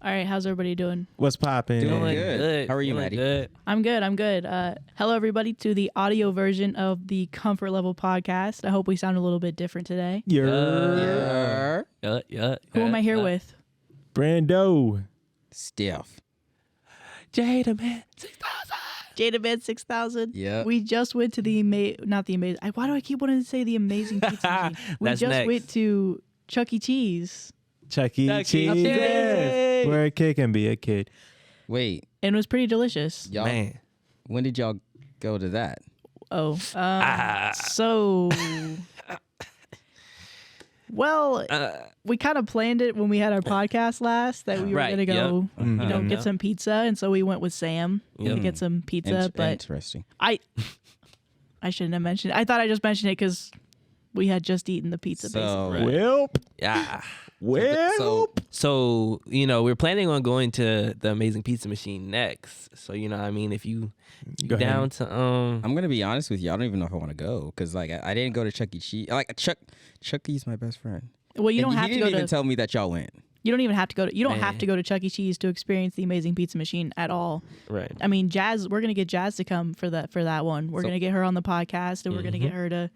All right, how's everybody doing? What's poppin'? Doing good. How are you, Feeling Maddie? Good. I'm good. Hello, everybody, to the audio version of the Comfort Level podcast. I hope we sound a little bit different today. Yeah. Who am I here with? Brando. Steph. Jada, man. Jada Man 6000. Yeah. We just went to the not the amazing. Why do I keep wanting to say the amazing pizza machine? We That's just next. went to Chuck E. Cheese, Chuck E. Chuck E. Cheese. Cheese. Where a kid can be a kid. Wait, and it was pretty delicious. y'all. Man. When did y'all go to that? Oh, so well, we kind of planned it when we had our podcast last that we were Right, gonna go, yep. get some pizza, and so we went with Sam to get some pizza. But Interesting. I shouldn't have mentioned it. I thought I just mentioned it because we had just eaten the pizza. So, basically. Welp. Yeah. Welp. So, we're planning on going to the Amazing Pizza Machine next. So, what I mean, if you Go ahead. down to I'm gonna be honest with you. I don't even know if I want to go because I didn't go to Chuck E. Cheese. Chuck E's my best friend. Well, you don't have he to didn't go even to. tell me that y'all went. You don't even have to go to. You don't Man. have to go to Chuck E. Cheese to experience the Amazing Pizza Machine at all. right. I mean, Jazz. We're gonna get Jazz to come for that one. We're So- gonna get her on the podcast, and we're gonna get her to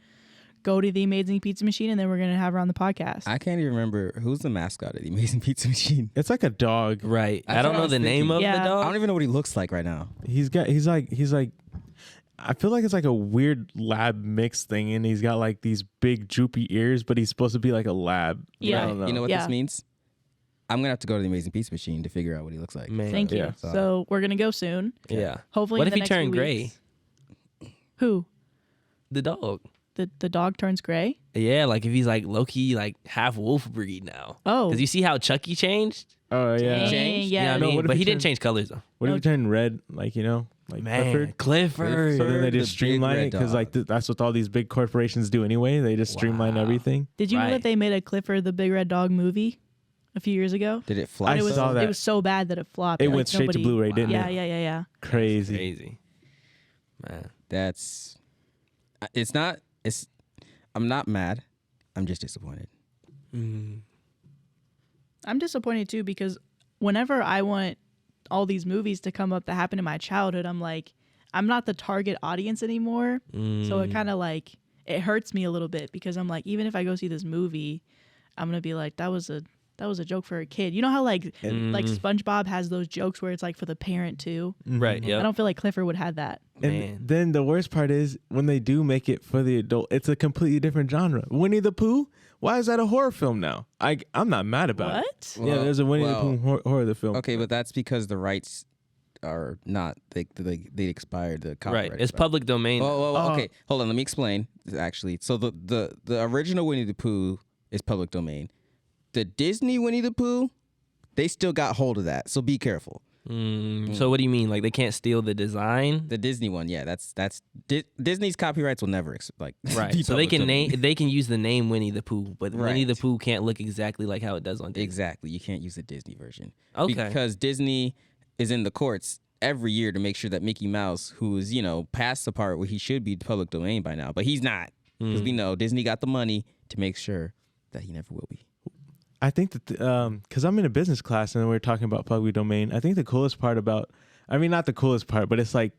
go to the Amazing Pizza Machine, and then we're gonna have her on the podcast. I can't even remember who's the mascot of the Amazing Pizza Machine. It's like a dog. Right. That's I don't what I know was the name thinking. of Yeah. the I dog. don't even know what he looks like right now. He's like I feel like it's like a weird lab mix thing, and he's got like these big droopy ears, but he's supposed to be like a lab. Yeah. I don't know. You know what Yeah. this means? I'm gonna have to go to the Amazing Pizza Machine to figure out what he looks like. Man. Thank you. Yeah. So we're gonna go soon. Yeah. Hopefully, What in if the he next turned few gray? weeks. Who? The dog. The dog turns gray. Yeah, like if he's like low-key, like half wolf breed now. Oh. Because you see how Chucky changed? Oh yeah. Dang, Changed? yeah. You know what I No, mean? what if But he he didn't turned- change colors, though. What if he turned red? Like like Man, Clifford. Clifford. So then they The just big streamline red it because dog. like that's what all these big corporations do anyway. They just streamline Wow. everything. Did you know that Right. they made a Clifford the Big Red Dog movie a few years ago? Did it fly? And it was saw that. it was so bad that it flopped. It Like, went straight to nobody- Blu-ray, didn't Yeah, it? yeah. Crazy. Crazy. Man. That's. It's not. It's. I'm not mad. I'm just disappointed. I'm disappointed too because whenever I want all these movies to come up that happened in my childhood, I'm like, I'm not the target audience anymore. So it kind of like it hurts me a little bit because I'm like, even if I go see this movie, I'm gonna be like, that was a joke for a kid. You know how like SpongeBob has those jokes where it's like for the parent too. Right, I yeah. don't feel like Clifford would have that. And Man. then the worst part is when they do make it for the adult, it's a completely different genre. Winnie the Pooh? Why is that a horror film now? I'm not mad about it. What? Yeah, there's a Winnie the Well, Pooh horror the film. Okay, but that's because the rights are not. They expired. The copyright. Right. It's expired. public domain. Well, okay. Hold on. Let me explain. Actually, so the original Winnie the Pooh is public domain. The Disney Winnie the Pooh, they still got hold of that. So be careful. So what do you mean? Like they can't steal the design? The Disney one, yeah, that's Disney's copyrights will never Right. be So they public can domain. they can use the name Winnie the Pooh, but Winnie the Right. Pooh can't look exactly like how it does on Disney. Exactly. You can't use the Disney version. Okay. Because Disney is in the courts every year to make sure that Mickey Mouse, who is, past the part where he should be public domain by now, but he's not. Because we know Disney got the money to make sure that he never will be. I think that because I'm in a business class and we're talking about public domain. I think the coolest part about, I mean, not the coolest part, but it's like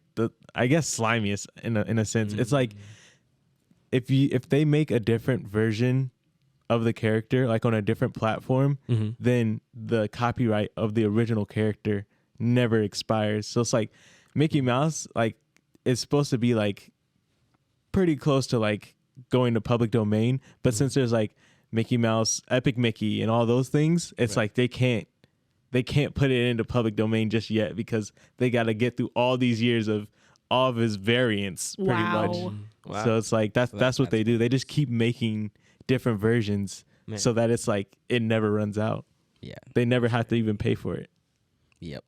I guess slimiest in a sense. It's like if they make a different version of the character, like on a different platform, then the copyright of the original character never expires. So it's like Mickey Mouse, like it's supposed to be like pretty close to like going to public domain, but since there's like Mickey Mouse, Epic Mickey, and all those things, it's like they can't put it into public domain just yet because they got to get through all these years of all of his variants, pretty Wow. much. Wow. So it's like that's what they do. They just keep making different versions so that it's like it never runs out. Yeah. They never have to even pay for it. Yep.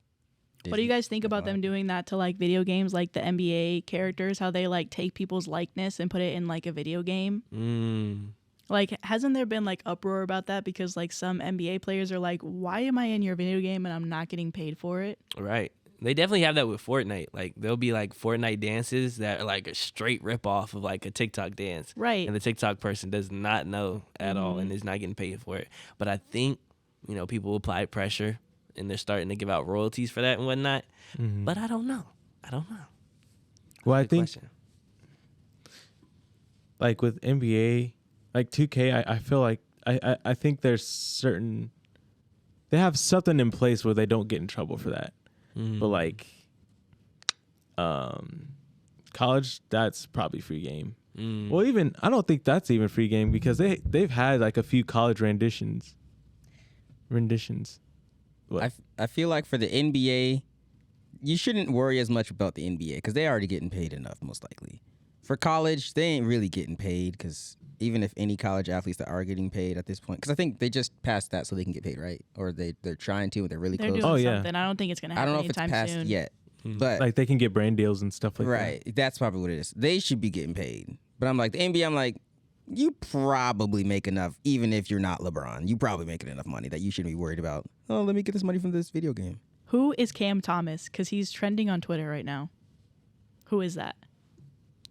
What do you guys think about them doing that to like video games, like the NBA characters, how they like take people's likeness and put it in like a video game? Like, hasn't there been like uproar about that? Because like some NBA players are like, why am I in your video game and I'm not getting paid for it? Right. They definitely have that with Fortnite. Like there'll be like Fortnite dances that are like a straight rip off of like a TikTok dance. Right. And the TikTok person does not know at all and is not getting paid for it. But I think, people apply pressure and they're starting to give out royalties for that and whatnot. Mhm. But I don't know. Well, I Good think question. like with NBA, like 2K, I feel like I think there's certain they have something in place where they don't get in trouble for that. Mhm. But like college, that's probably free game. Mm. Well, even I don't think that's even free game because they've had like a few college renditions. What? I feel like for the NBA, you shouldn't worry as much about the NBA because they're already getting paid enough, most likely. For college, they ain't really getting paid because even if any college athletes that are getting paid at this point, because I think they just passed that so they can get paid, right? Or they're trying to, and they're really They're close. doing Oh, yeah. something. I don't think it's gonna I happen don't know if it's anytime passed soon. yet, but Like they can get brand deals and stuff like right, that's probably what it is. They should be getting paid. But I'm like, the NBA, I'm like, you probably make enough, even if you're not LeBron. You probably making enough money that you shouldn't be worried about, oh, let me get this money from this video game. Who is Cam Thomas? Because he's trending on Twitter right now. Who is that?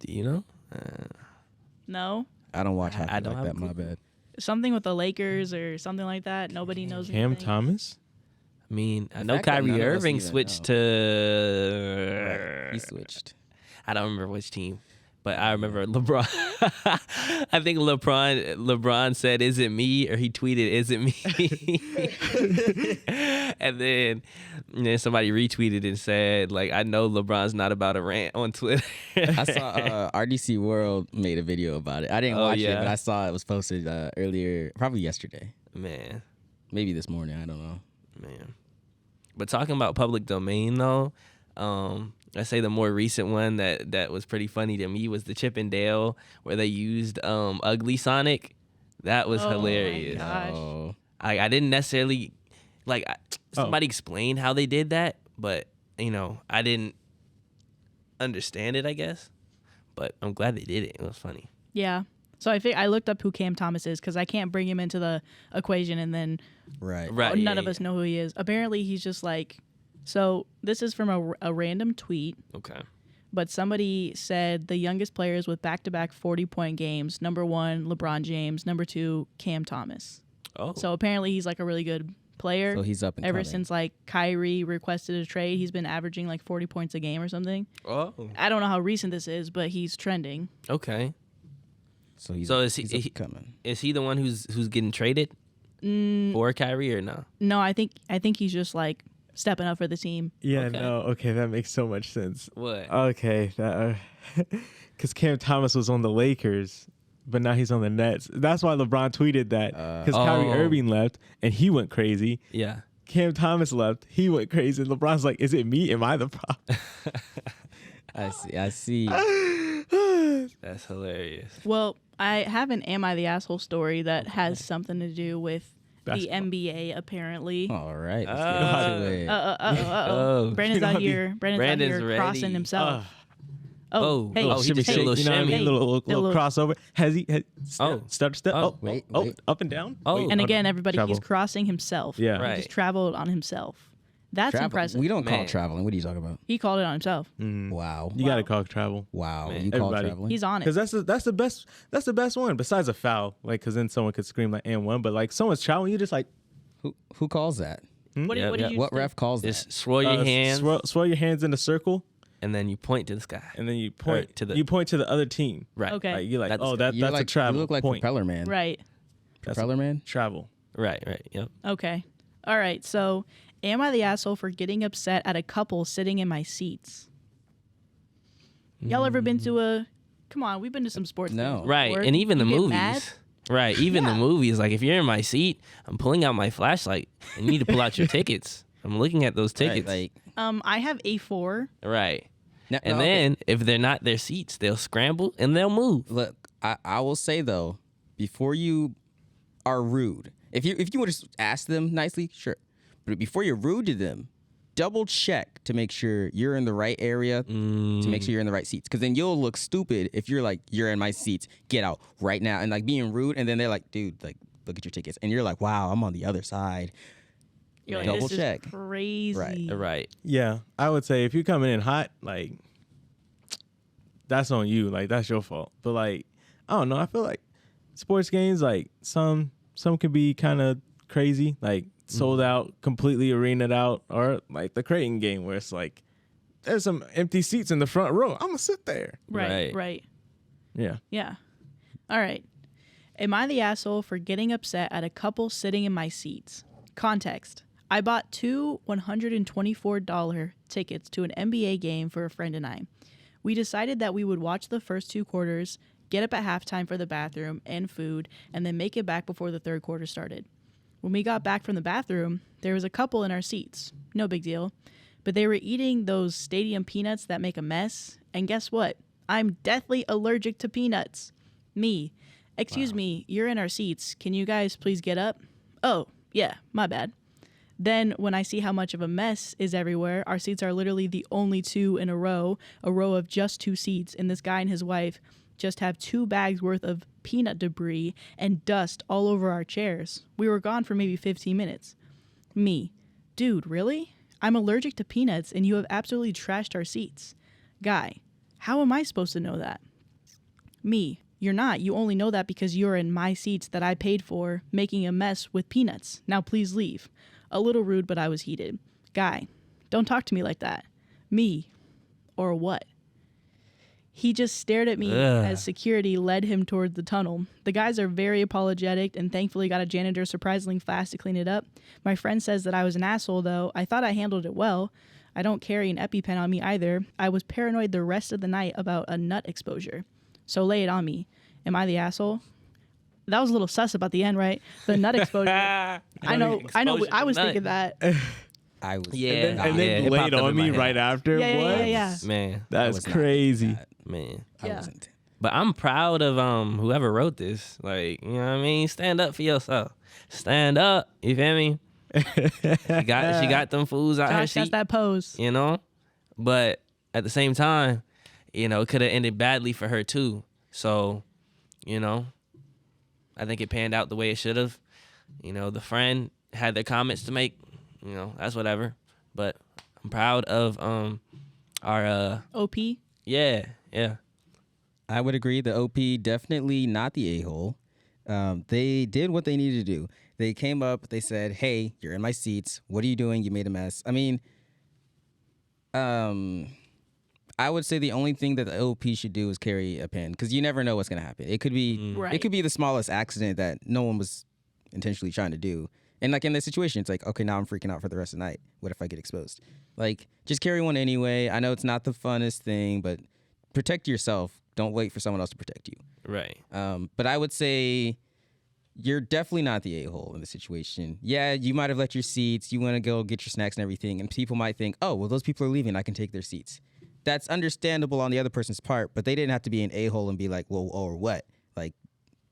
Do you know? No, I don't watch hockey I don't like have that, a my clue. bad. something with the Lakers or something like that. Nobody knows. that. Cam anything. Thomas? I mean, I The know fact that none Kyrie of us Irving even switched know. to. Right, he switched. I don't remember which team, but I remember LeBron. I think LeBron said, "Is it me?" or he tweeted, "Is it me?" and then somebody retweeted and said, "Like I know LeBron's not about to rant on Twitter." I saw RDC World made a video about it. I didn't Oh, watch it, yeah. but I saw it was posted earlier, probably yesterday, Man. maybe this morning. I don't know. Man. But talking about public domain though, I say the more recent one that was pretty funny to me was the Chip and Dale where they used Ugly Sonic. That was Oh, my hilarious. God. Gosh. Oh, I didn't necessarily somebody explained how they did that, but I didn't understand it, I guess. But I'm glad they did it. It was funny. Yeah. So I looked up who Cam Thomas is because I can't bring him into the equation and then right. Right. none of us know who he is. Apparently, he's just like. So this is from a random tweet, Okay. but somebody said the youngest players with back-to-back 40-point games. Number 1, LeBron James. Number 2, Cam Thomas. Oh. So apparently he's like a really good player. So he's up and Ever coming. since like Kyrie requested a trade, he's been averaging like 40 points a game or something. Oh. I don't know how recent this is, but he's trending. Okay. So he's So up, is he- he's up he- and coming. Is he the one who's getting traded for Kyrie or no? No, I think he's just like stepping up for the team. Yeah, Okay. no. Okay, that makes so much sense. What? Okay, because Cam Thomas was on the Lakers, but now he's on the Nets. That's why LeBron tweeted that because Kyrie Oh. Irving left and he went crazy. Yeah. Cam Thomas left, he went crazy. LeBron's like, "Is it me? Am I the problem?" I see. That's hilarious. Well, I have an "Am I the Asshole" story that has something to do with Basketball. the NBA. Apparently, All right. Let's get into it. Oh. Brandon's out here. Brandon's out Brandon's here ready. crossing himself. Oh, hey, oh, he just did a little shimmy. Hey. little Little- crossover. Has he? Oh. Step. Oh. Oh, Wait, oh, wait. up and down. Oh. Wait, And hold again, on. everybody, Travel. he's crossing himself. Yeah. Right. He just traveled on himself. That's Travel- impressive. We don't call Man. it traveling. What are you talking about? He called it on himself. Wow. You gotta call it travel. Wow. Man. You call it Everybody. traveling? He's on it. Because that's the best. That's the best one. Besides a foul, like, because then someone could scream like and one. But like someone's traveling, you just like Who calls that? What Yeah, did yeah. you What say? ref calls that? Just swirl your hands swirl your hands in a circle, and then you point to the sky. and then you point to the- you point to the other team. Right. Okay. Like you're like, That's- oh, that's You're a like, travel You look like point. Propeller Man. Right. That's Propeller Man? travel. Right. Yep. Okay. All right. So, am I the asshole for getting upset at a couple sitting in my seats? Y'all ever been to a? Come on, we've been to some sports. No. games Right. before. And even the You get movies. mad? Right. Even the Yeah. movies. Like if you're in my seat, I'm pulling out my flashlight and you need to pull out your tickets. I'm looking at those Right, tickets. like, I have A4. Right. no, And no, okay. then if they're not their seats, they'll scramble and they'll move. Look, I will say though, before you are rude, if you would just ask them nicely, sure, but before you're rude to them, double check to make sure you're in the right area, to make sure you're in the right seats, because then you'll look stupid if you're like, you're in my seats, get out right now, and like being rude, and then they're like, dude, like look at your tickets, and you're like, wow, I'm on the other side. You're like, Double this check. is crazy. Right. Right. Yeah, I would say if you're coming in hot, like that's on you. Like that's your fault. But like I don't know. I feel like sports games, like some can be kind of crazy. Like sold out, completely arenaed out, or like the Creighton game where it's like, there's some empty seats in the front row. I'm gonna sit there. Right. Yeah. Yeah. All right. Am I the asshole for getting upset at a couple sitting in my seats? Context. I bought 2 $124 tickets to an NBA game for a friend and I. We decided that we would watch the first 2 quarters, get up at halftime for the bathroom and food, and then make it back before the third quarter started. When we got back from the bathroom, there was a couple in our seats. No big deal. But they were eating those stadium peanuts that make a mess. And guess what? I'm deathly allergic to peanuts. Me. Excuse me, you're in our seats. Can you guys please get up? Oh, yeah, my bad. Then when I see how much of a mess is everywhere, our seats are literally the only 2 in a row of just 2 seats, and this guy and his wife just have 2 bags worth of peanut debris and dust all over our chairs. We were gone for maybe 15 minutes. Me. Dude, really? I'm allergic to peanuts and you have absolutely trashed our seats. Guy. How am I supposed to know that? Me. You're not. You only know that because you're in my seats that I paid for, making a mess with peanuts. Now please leave. A little rude, but I was heated. Guy. Don't talk to me like that. Me. Or what? He just stared at me as security led him toward the tunnel. The guys are very apologetic and thankfully got a janitor surprisingly fast to clean it up. My friend says that I was an asshole, though. I thought I handled it well. I don't carry an EpiPen on me either. I was paranoid the rest of the night about a nut exposure. So lay it on me. Am I the asshole? That was a little sus about the end, right? The nut exposure. I know. I was thinking that. I was. Yeah. And then It laid popped up on in my me head. right after. Yeah. Man, That's was not crazy. that. man. I Yeah. wasn't. But I'm proud of whoever wrote this. Like, you know what I mean? Stand up for yourself. Stand up. You feel me? She got them fools out her Josh got seat. that pose. You know? But at the same time, you know, it could have ended badly for her too. So, you know, I think it panned out the way it should have. You know, the friend had their comments to make. You know, that's whatever. But I'm proud of our OP. yeah. I would agree. The OP definitely not the a-hole. They did what they needed to do. They came up. They said, "Hey, you're in my seats. What are you doing? You made a mess." I mean, I would say the only thing that the OP should do is carry a pen because you never know what's gonna happen. It could be Right. it could be the smallest accident that no one was intentionally trying to do. And like in this situation, it's like, okay, now I'm freaking out for the rest of the night. What if I get exposed? Like, just carry one anyway. I know it's not the funnest thing, but protect yourself. Don't wait for someone else to protect you. Right. But I would say you're definitely not the a-hole in the situation. Yeah, you might have left your seats. You want to go get your snacks and everything. And people might think, oh, well, those people are leaving. I can take their seats. That's understandable on the other person's part, but they didn't have to be an a-hole and be like, well, or what? Like,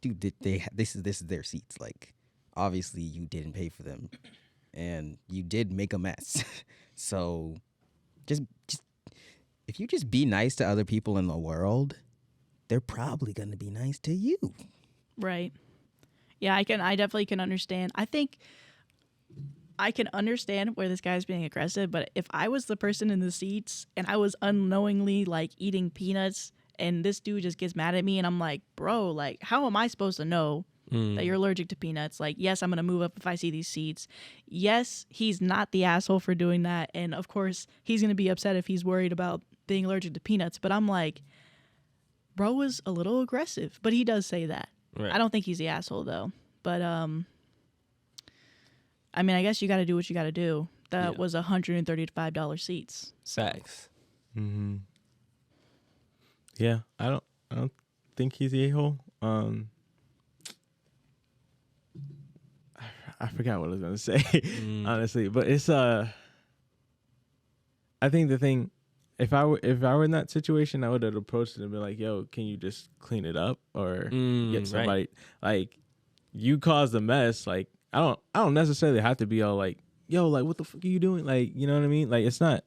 dude, this is their seats. Like, obviously you didn't pay for them and you did make a mess. So just if you just be nice to other people in the world, they're probably going to be nice to you. Right. Yeah, I definitely can understand. I think I can understand where this guy's being aggressive, but if I was the person in the seats and I was unknowingly like eating peanuts and this dude just gets mad at me and I'm like, bro, like, how am I supposed to know that you're allergic to peanuts? Like, yes, I'm going to move up if I see these seats. Yes, he's not the asshole for doing that. And of course, he's going to be upset if he's worried about being allergic to peanuts. But I'm like, bro was a little aggressive, but he does say that. Right. I don't think he's the asshole though. But I mean, I guess you got to do what you got to do. That was $135 seats. Facts. Mm-hmm. Yeah, I don't think he's the a-hole. I forgot what I was gonna say, honestly. But it's I think the thing, if I were in that situation, I would have approached it and been like, "Yo, can you just clean it up or get somebody?" Right. Like, you caused a mess. Like, I don't necessarily have to be all like, "Yo, like, what the fuck are you doing?" Like, you know what I mean? Like, it's not.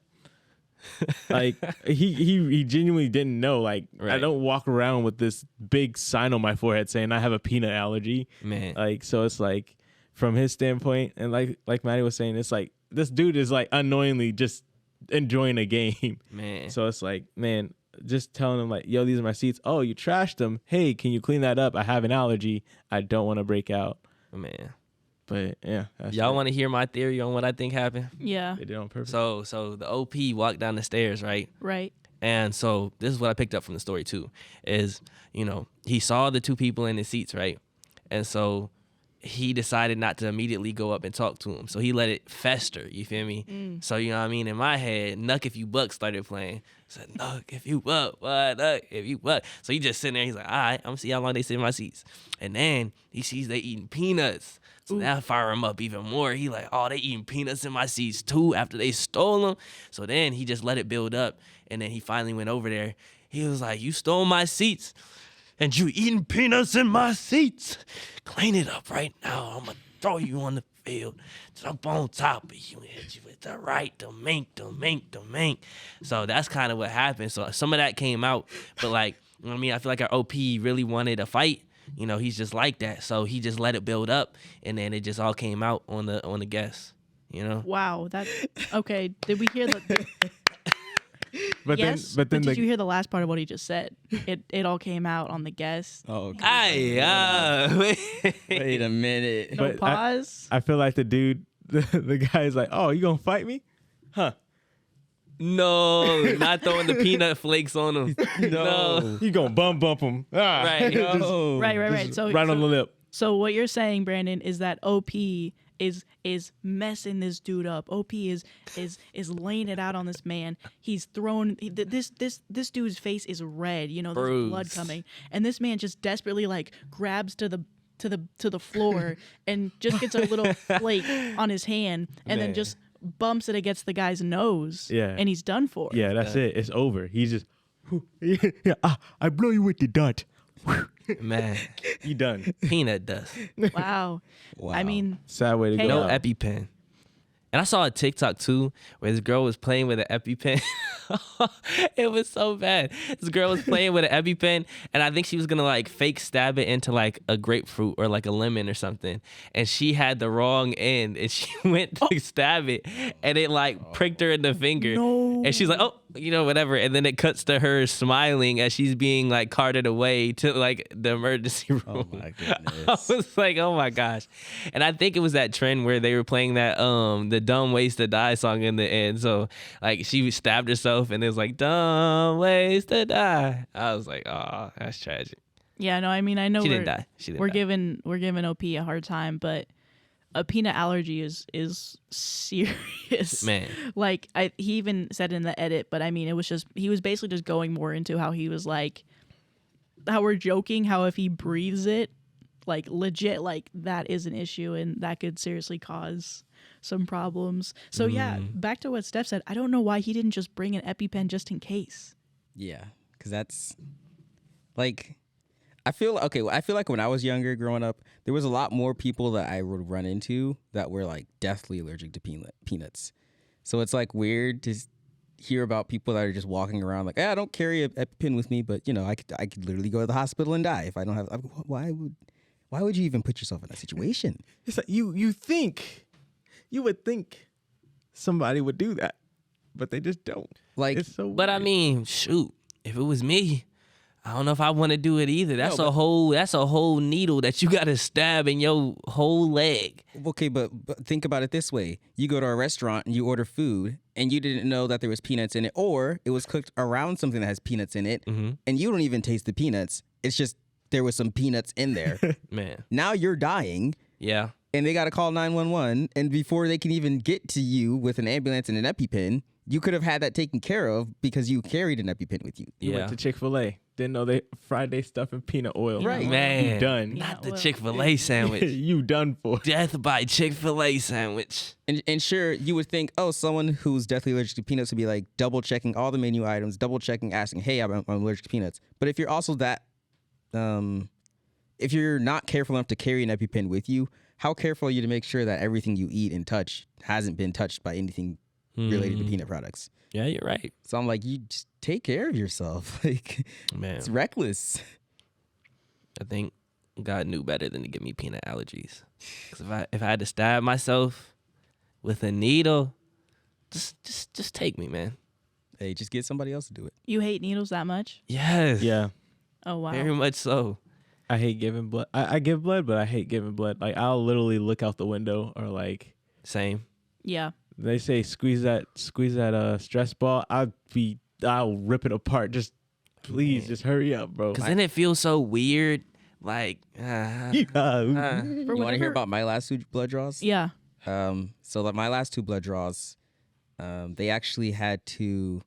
Like he genuinely didn't know. Like, Right. I don't walk around with this big sign on my forehead saying I have a peanut allergy. Man. Like, so it's like, from his standpoint, and like Maddie was saying, it's like this dude is like unknowingly just enjoying a game. Man. So it's like, man, just telling him like, yo, these are my seats. Oh, you trashed them. Hey, can you clean that up? I have an allergy. I don't want to break out. Man. But yeah, that's Y'all it. want to hear my theory on what I think happened? Yeah. They did it on purpose. So the OP walked down the stairs, right? Right. And so this is what I picked up from the story too, is, he saw the two people in the seats, right? And so he decided not to immediately go up and talk to him. So he let it fester, you feel me? So, you know what I mean? In my head, Nuck If You Buck started playing. I said, Nuck If You Buck, what, Nuck If You Buck. So he just sitting there, he's like, all right, I'm going to see how long they sit in my seats. And then he sees they eating peanuts. So that fire him up even more. He like, oh, they eating peanuts in my seats too after they stole them. So then he just let it build up. And then he finally went over there. He was like, you stole my seats and you eating peanuts in my seats. Clean it up right now. I'm going to throw you on the field. Jump on top of you and hit you with the right, the mink. So that's kind of what happened. So some of that came out. But like, you know what I mean? I feel like our OP really wanted a fight. He's just like that. So he just let it build up, and then it just all came out on the guests. Wow. That okay. Did we hear the? But yes, then did you hear the last part of what he just said? It all came out on the guests. Oh, okay. Wait a minute. No but pause. I feel like the dude, the guy's like, oh, you gonna fight me? Huh? No, not throwing the peanut flakes on him. No. You gonna bump him? Ah. Right. No. Right. So Right on the lip. So what you're saying, Brandon, is that OP is messing this dude up. OP is laying it out on this man. He's thrown this dude's face is red. There's Bruised. blood coming, and this man just desperately like grabs to the floor and just gets a little flake on his hand, and then Man. just bumps it against the guy's nose. Yeah. And he's done for. Yeah, that's it. It's over. He's just, I blow you with the dart. Man, You done. peanut dust. Wow. Wow. I mean, Sad way to Hey, go. No out. EpiPen. And I saw a TikTok too where this girl was playing with an EpiPen. It was so bad. This girl was playing with an EpiPen, and I think she was gonna like fake stab it into like a grapefruit or like a lemon or something. And she had the wrong end, and she went to stab it, and it like pricked her in the finger. No. And she's like, oh, whatever. And then it cuts to her smiling as she's being like carted away to like the emergency room. Oh my I goodness. was like, oh my gosh. And I think it was that trend where they were playing that the Dumb Ways to Die song in the end. So like she stabbed herself and it was like Dumb Ways to Die. I was like, oh, that's tragic. yeah, no, I mean, I know She we're, didn't die. She didn't we're die. giving OP a hard time, but a peanut allergy is serious. Man. Like he even said in the edit, but I mean, it was just he was basically just going more into how he was like, how we're joking, how if he breathes it, like legit, like that is an issue and that could seriously cause some problems. So yeah, back to what Steph said. I don't know why he didn't just bring an EpiPen just in case. Yeah, because that's like I feel like when I was younger growing up, there was a lot more people that I would run into that were like deathly allergic to peanuts. So it's like weird to hear about people that are just walking around like, I don't carry a EpiPen with me, but I could literally go to the hospital and die if I don't have. Why would you even put yourself in that situation? It's like you would think somebody would do that, but they just don't. Like, It's so But I weird. mean, shoot, if it was me, I don't know if I want to do it either. That's No, a whole needle that you got to stab in your whole leg. okay, but think about it this way. You go to a restaurant and you order food and you didn't know that there was peanuts in it, or it was cooked around something that has peanuts in it, and you don't even taste the peanuts. It's just there was some peanuts in there. Man. Now you're dying, Yeah. and they got to call 911, and before they can even get to you with an ambulance and an EpiPen, you could have had that taken care of because you carried an EpiPen with you. You Yeah. went to Chick-fil-A. Didn't know they fried their stuff in peanut oil. Right. Man. You done. Not the well. Chick-fil-A sandwich. You done for. Death by Chick-fil-A sandwich. And sure, you would think, someone who's deathly allergic to peanuts would be like double checking all the menu items, double checking, asking, hey, I'm allergic to peanuts. But if you're also that, if you're not careful enough to carry an EpiPen with you, how careful are you to make sure that everything you eat and touch hasn't been touched by anything related to peanut products? Yeah, you're right. So I'm like, you just take care of yourself. Like, Man, it's reckless. I think God knew better than to give me peanut allergies. Because if I had to stab myself with a needle, just take me, man. Hey, just get somebody else to do it. You hate needles that much? Yes. Yeah. Oh wow. Very much so. I hate giving blood. I give blood, but I hate giving blood. Like I'll literally look out the window or like Same. Yeah. they say squeeze that stress ball. I'll rip it apart. Just please, just hurry up, bro. Because then it feels so weird. Like, Yeah. You want to hear about my last 2 blood draws? Yeah. So like my last 2 blood draws, they actually had to.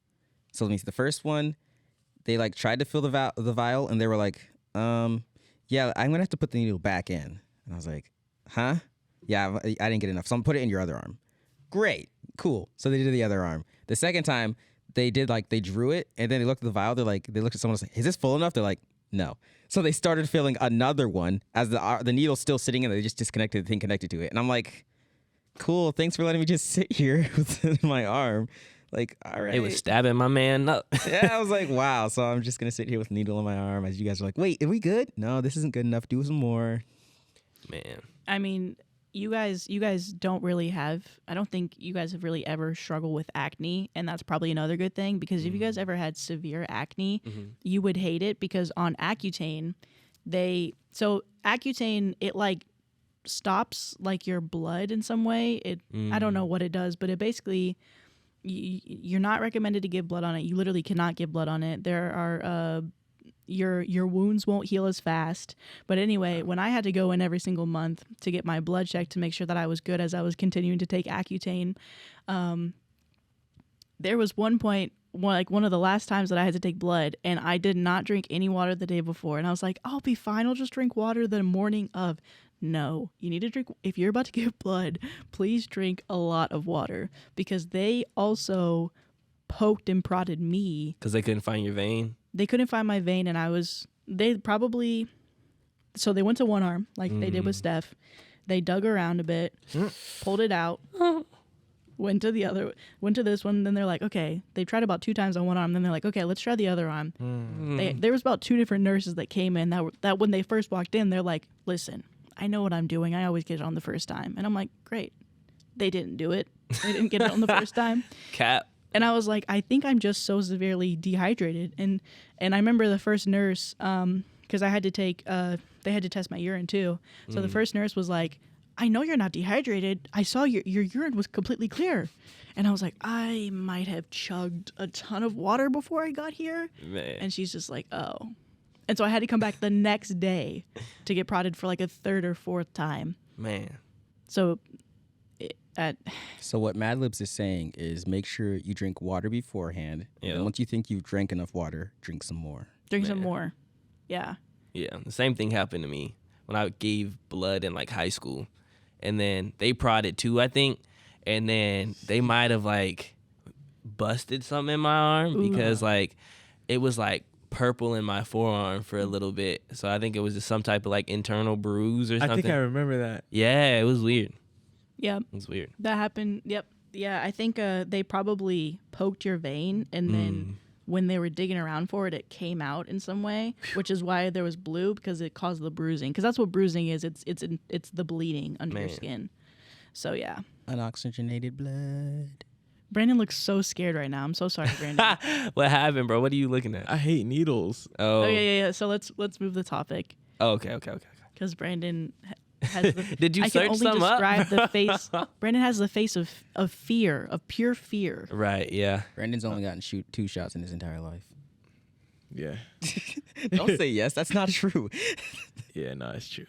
So let me see. The first one, they like tried to fill the vial, and they were like, yeah, I'm gonna have to put the needle back in. And I was like, huh? Yeah, I didn't get enough, so I'm gonna put it in your other arm. Great, cool. So they did the other arm. The second time, they drew it, and then they looked at the vial. They looked at someone and said, is this full enough? They're like, no. So they started filling another one as the needle's still sitting, and they just disconnected the thing connected to it. And I'm like, cool, thanks for letting me just sit here with my arm. Like, all right. it was stabbing my man up. Yeah, I was like, wow. So I'm just gonna sit here with a needle in my arm as you guys are like, wait, are we good? No, this isn't good enough. Do some more. Man. I mean, you guys don't really have. I don't think you guys have really ever struggled with acne, and that's probably another good thing because if you guys ever had severe acne, you would hate it because on Accutane, Accutane it like stops like your blood in some way. I don't know what it does, but it basically. You're not recommended to give blood on it. You literally cannot give blood on it. There are your wounds won't heal as fast. But anyway, when I had to go in every single month to get my blood checked to make sure that I was good as I was continuing to take Accutane, there was one point, one of the last times that I had to take blood, and I did not drink any water the day before. And I was like, I'll be fine. I'll just drink water the morning of. No, you need to drink. If you're about to give blood, please drink a lot of water because they also poked and prodded me. Because they couldn't find your vein? They couldn't find my vein, and they went to one arm like they did with Steph. They dug around a bit, pulled it out, went to this one. Then they're like, okay, they tried about 2 times on one arm. Then they're like, okay, let's try the other arm. There was about 2 different nurses that came in that when they first walked in, they're like, listen, I know what I'm doing. I always get it on the first time. And I'm like, great. They didn't do it. They didn't get it on the first time. Cap. And I was like, I think I'm just so severely dehydrated. And I remember the first nurse, because I had to take, they had to test my urine too. So the first nurse was like, I know you're not dehydrated. I saw your urine was completely clear. And I was like, I might have chugged a ton of water before I got here. Man. And she's just like, oh. And so I had to come back the next day to get prodded for like a 3rd or 4th time. Man. So So what Mad Libs is saying is make sure you drink water beforehand. Yeah. And once you think you've drank enough water, drink some more. drink some more. Yeah. Yeah, the same thing happened to me when I gave blood in like high school. And then they prodded too, I think. And then they might have like busted something in my arm because like it was like purple in my forearm for a little bit. So I think it was just some type of like internal bruise or something. I think I remember that. Yeah, it was weird. Yep. It was weird. That happened. Yep. Yeah, I think they probably poked your vein, and then when they were digging around for it, it came out in some way, which is why there was blue, because it caused the bruising. Because that's what bruising is. It's the bleeding under your skin. So yeah. Unoxygenated blood. Brandon looks so scared right now. I'm so sorry, Brandon. What happened, bro? What are you looking at? I hate needles. Oh, yeah. So let's move the topic. Oh, okay. Because Brandon has the Did you I search can only some up? describe the face. Brandon has the face of fear, of pure fear. Right, yeah. Brandon's only gotten 2 shots in his entire life. Yeah. Don't say yes. That's not true. Yeah, no, it's true.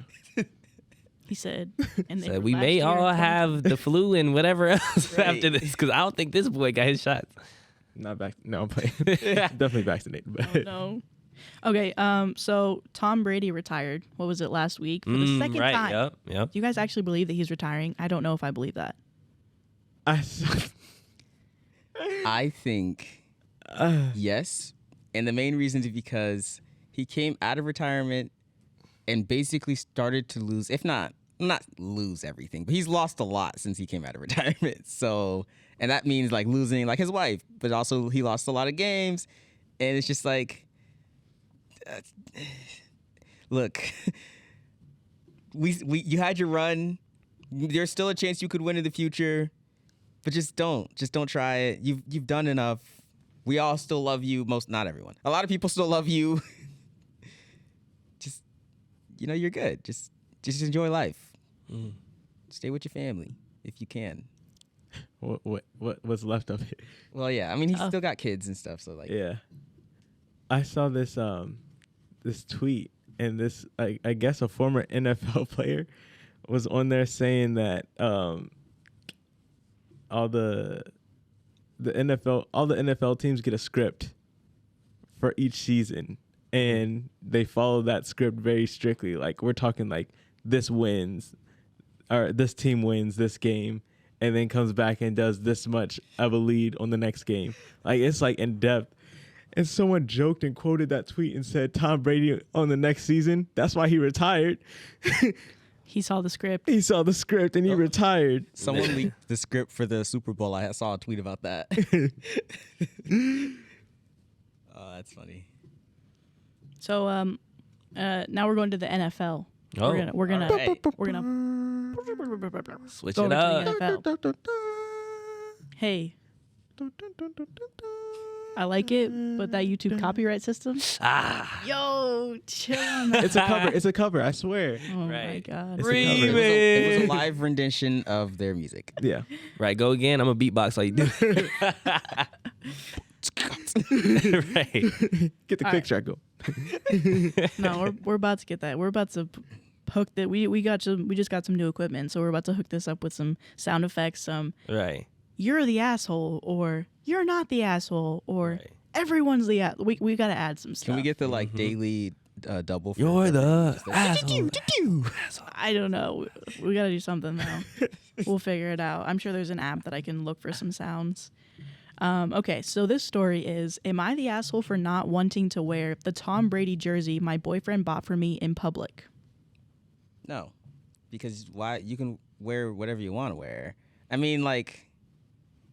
He said, and they So were we last may year in all 2020. have the flu and whatever else after this, because I don't think this boy got his shots. Not back. No, I'm playing. Definitely vaccinated. But Oh, no. Okay, so Tom Brady retired. What was it, last week? For the second right, time. Yep. Do you guys actually believe that he's retiring? I don't know if I believe that. I think yes. And the main reason is because he came out of retirement and basically started to lose, if not lose everything, but he's lost a lot since he came out of retirement. So, and that means like losing like his wife, but also he lost a lot of games. And it's just like, look, you had your run. There's still a chance you could win in the future, but just don't try it. You've done enough. We all still love you. Not everyone. A lot of people still love you. Just you're good. Just enjoy life. Stay with your family if you can. What's left of it? Well, yeah. I mean, he's still got kids and stuff, so like. Yeah. I saw this this tweet, and this I guess a former NFL player was on there saying that all the NFL teams get a script for each season, and they follow that script very strictly. Like, we're talking like this wins, or this team wins this game, and then comes back and does this much of a lead on the next game. Like, it's like in depth. And someone joked and quoted that tweet and said, Tom Brady on the next season, that's why he retired. He saw the script. He saw the script and he retired. Someone leaked the script for the Super Bowl. I saw a tweet about that. Oh, that's funny. So now we're going to the NFL. Oh, We're gonna all right. Switch go it over to up. the NFL. Hey, I like it, but that YouTube copyright system. Yo, chill on that. It's a cover. It's a cover. I swear. Oh my Right. god. It's a cover. It was a live rendition of their music. Yeah. Right, go again. I'm a beatbox like you do. Right. Get the quick track go. No, we're about to get that. We're about to hook that. We just got some new equipment, so we're about to hook this up with some sound effects. Some Right. you're the asshole, or you're not the asshole, or Right. everyone's the asshole. We got to add some stuff. Can we get the like daily double? For You're the just asshole. I don't know. We got to do something though. We'll figure it out. I'm sure there's an app that I can look for some sounds. Okay, so this story is: am I the asshole for not wanting to wear the Tom Brady jersey my boyfriend bought for me in public? No, because why? You can wear whatever you want to wear. I mean, like,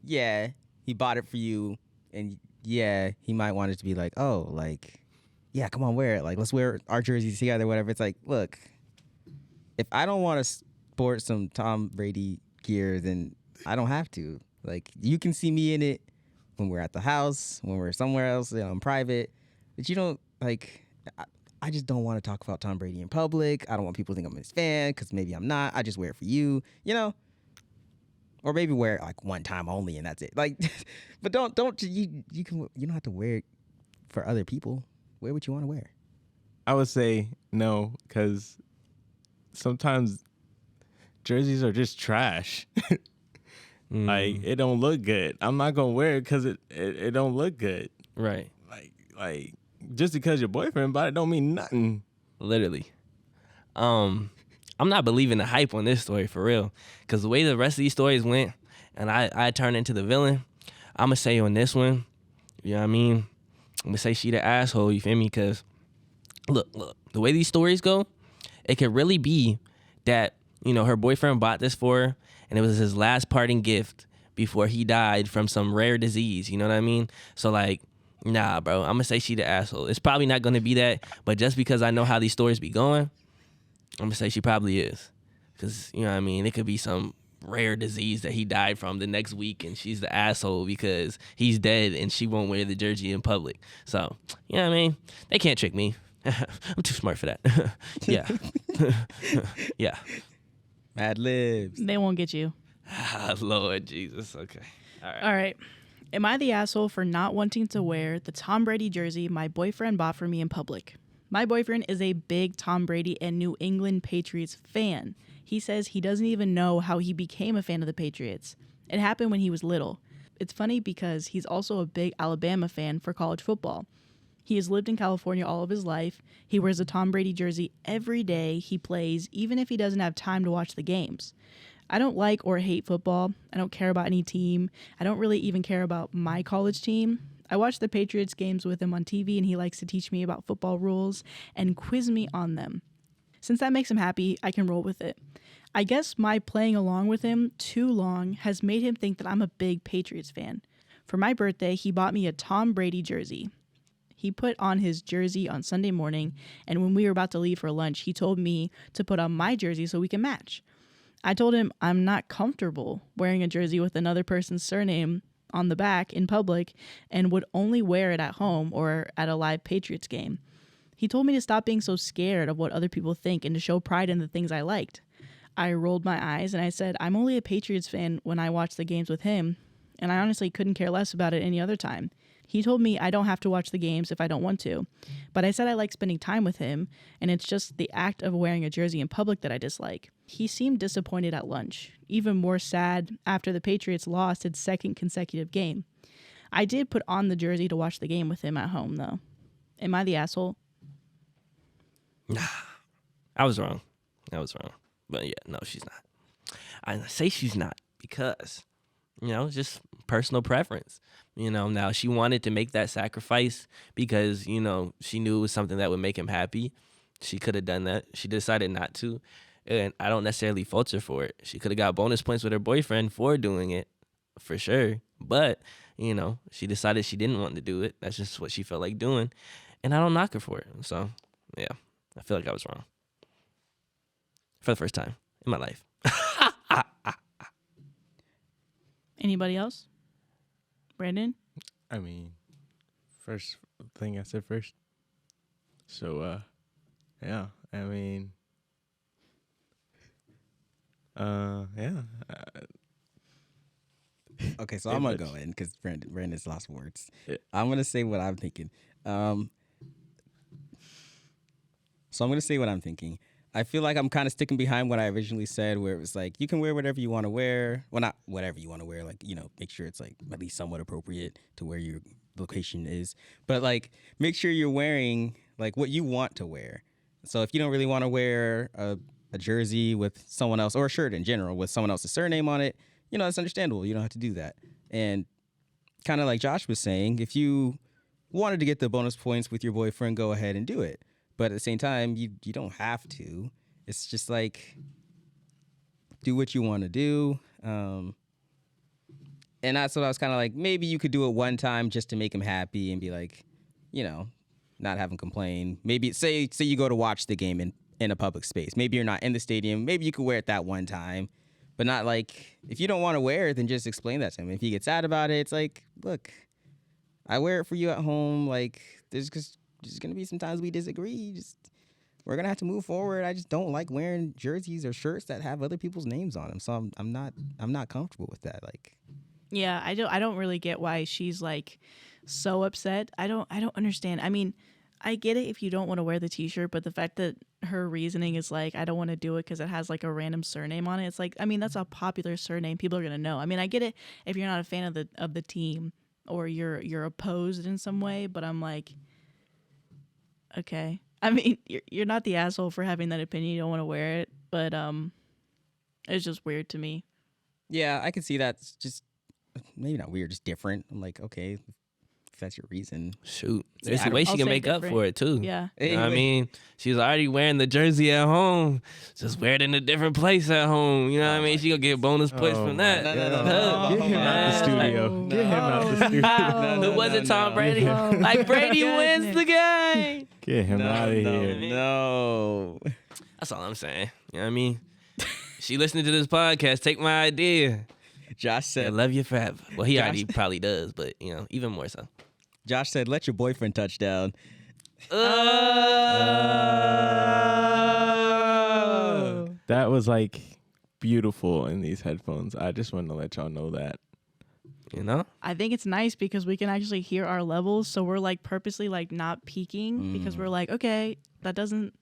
yeah, he bought it for you, and yeah, he might want it to be like, oh, like, yeah, come on, wear it. Like, let's wear our jerseys together, whatever. It's like, look, if I don't want to sport some Tom Brady gear, then I don't have to. Like, you can see me in it when we're at the house, when we're somewhere else, in private, but you don't, like, I just don't want to talk about Tom Brady in public. I don't want people to think I'm his fan, because maybe I'm not. I just wear it for you, or maybe wear it like one time only and that's it. Like, but you don't have to wear it for other people. Wear what you want to wear. I would say no, because sometimes jerseys are just trash. Like, it don't look good. I'm not gonna wear it because it don't look good. Right. Like just because your boyfriend bought it don't mean nothing. Literally. I'm not believing the hype on this story for real, because the way the rest of these stories went, and I turned into the villain. I'm gonna say on this one, you know what I mean? I'm gonna say she the asshole. You feel me? Because look, the way these stories go, it could really be that her boyfriend bought this for her, and it was his last parting gift before he died from some rare disease. You know what I mean? So like, nah, bro. I'm gonna say she the asshole. It's probably not gonna be that, but just because I know how these stories be going, I'm gonna say she probably is. Because, you know what I mean? It could be some rare disease that he died from the next week, and she's the asshole because he's dead and she won't wear the jersey in public. So, you know what I mean? They can't trick me. I'm too smart for that. Yeah. Yeah. Mad libs. They won't get you. Lord Jesus. Okay. All right. All right. Am I the asshole for not wanting to wear the Tom Brady jersey my boyfriend bought for me in public? My boyfriend is a big Tom Brady and New England Patriots fan. He says he doesn't even know how he became a fan of the Patriots. It happened when he was little. It's funny because he's also a big Alabama fan for college football. He has lived in California all of his life. He wears a Tom Brady jersey every day he plays, even if he doesn't have time to watch the games. I don't like or hate football. I don't care about any team. I don't really even care about my college team. I watch the Patriots games with him on TV, and he likes to teach me about football rules and quiz me on them. Since that makes him happy, I can roll with it. I guess my playing along with him too long has made him think that I'm a big Patriots fan. For my birthday, he bought me a Tom Brady jersey. He put on his jersey on Sunday morning, and when we were about to leave for lunch, he told me to put on my jersey so we can match. I told him I'm not comfortable wearing a jersey with another person's surname on the back in public and would only wear it at home or at a live Patriots game. He told me to stop being so scared of what other people think and to show pride in the things I liked. I rolled my eyes and I said, I'm only a Patriots fan when I watch the games with him, and I honestly couldn't care less about it any other time. He told me I don't have to watch the games if I don't want to, but I said I like spending time with him, and it's just the act of wearing a jersey in public that I dislike. He seemed disappointed at lunch, even more sad after the Patriots lost its second consecutive game. I did put on the jersey to watch the game with him at home, though. Am I the asshole? I was wrong. But yeah, no, she's not. I say she's not because, just personal preference. Now she wanted to make that sacrifice because, she knew it was something that would make him happy. She could have done that. She decided not to. And I don't necessarily fault her for it. She could have got bonus points with her boyfriend for doing it, for sure. But, she decided she didn't want to do it. That's just what she felt like doing. And I don't knock her for it. So, yeah, I feel like I was wrong. For the first time in my life. Anybody else? Brandon? I mean, first thing I said first. So, yeah, I mean, yeah. Okay, so I'm gonna go in because Brandon's lost words. Yeah. I'm gonna say what I'm thinking. I feel like I'm kind of sticking behind what I originally said, where it was like you can wear whatever you want to wear. Well, not whatever you want to wear. Like make sure it's like at least somewhat appropriate to where your location is. But like, make sure you're wearing like what you want to wear. So if you don't really want to wear a jersey with someone else or a shirt in general with someone else's surname on it, that's understandable. You don't have to do that. And kind of like Josh was saying, if you wanted to get the bonus points with your boyfriend, go ahead and do it. But at the same time, you don't have to. It's just like, do what you want to do. And that's what I was kind of like, maybe you could do it one time just to make him happy and be like, not have him complain. Maybe say you go to watch the game in a public space. Maybe you're not in the stadium. Maybe you could wear it that one time. But not like, if you don't want to wear it, then just explain that to him. If he gets sad about it, it's like, look, I wear it for you at home. Like, there's going to be some times we disagree. We're going to have to move forward. I just don't like wearing jerseys or shirts that have other people's names on them. So I'm not comfortable with that. Like, yeah, I don't really get why she's like so upset. I don't understand. I mean, I get it if you don't want to wear the t-shirt, but the fact that her reasoning is like, I don't want to do it because it has like a random surname on it. It's like, I mean, that's a popular surname. People are going to know. I mean, I get it if you're not a fan of the team or you're opposed in some way, but I'm like, okay. I mean, you're not the asshole for having that opinion. You don't want to wear it, but it's just weird to me. yeah, I can see that's just maybe not weird, just different. I'm like, okay, if that's your reason. Shoot. There's a way she I'll can say make up different. for it, too. Yeah. You know what I mean? She's already wearing the jersey at home. Just wear it in a different place at home. You know what I mean? She gonna get bonus points from that. No. Get him out the studio. Get him out the studio. Who was it, Tom Brady? Like, Brady wins the game. Get him out of here. No. That's all I'm saying. You know what I mean? She listening to this podcast. Take my idea. Josh I said, love you forever. Well, he already probably does, but, even more so. Josh said, let your boyfriend touch down. That was like beautiful in these headphones. I just wanted to let y'all know that. I think it's nice because we can actually hear our levels, so we're like purposely like not peaking because we're like, okay, that doesn't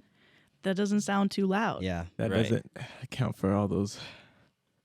sound too loud. Yeah. That Right. doesn't account for all those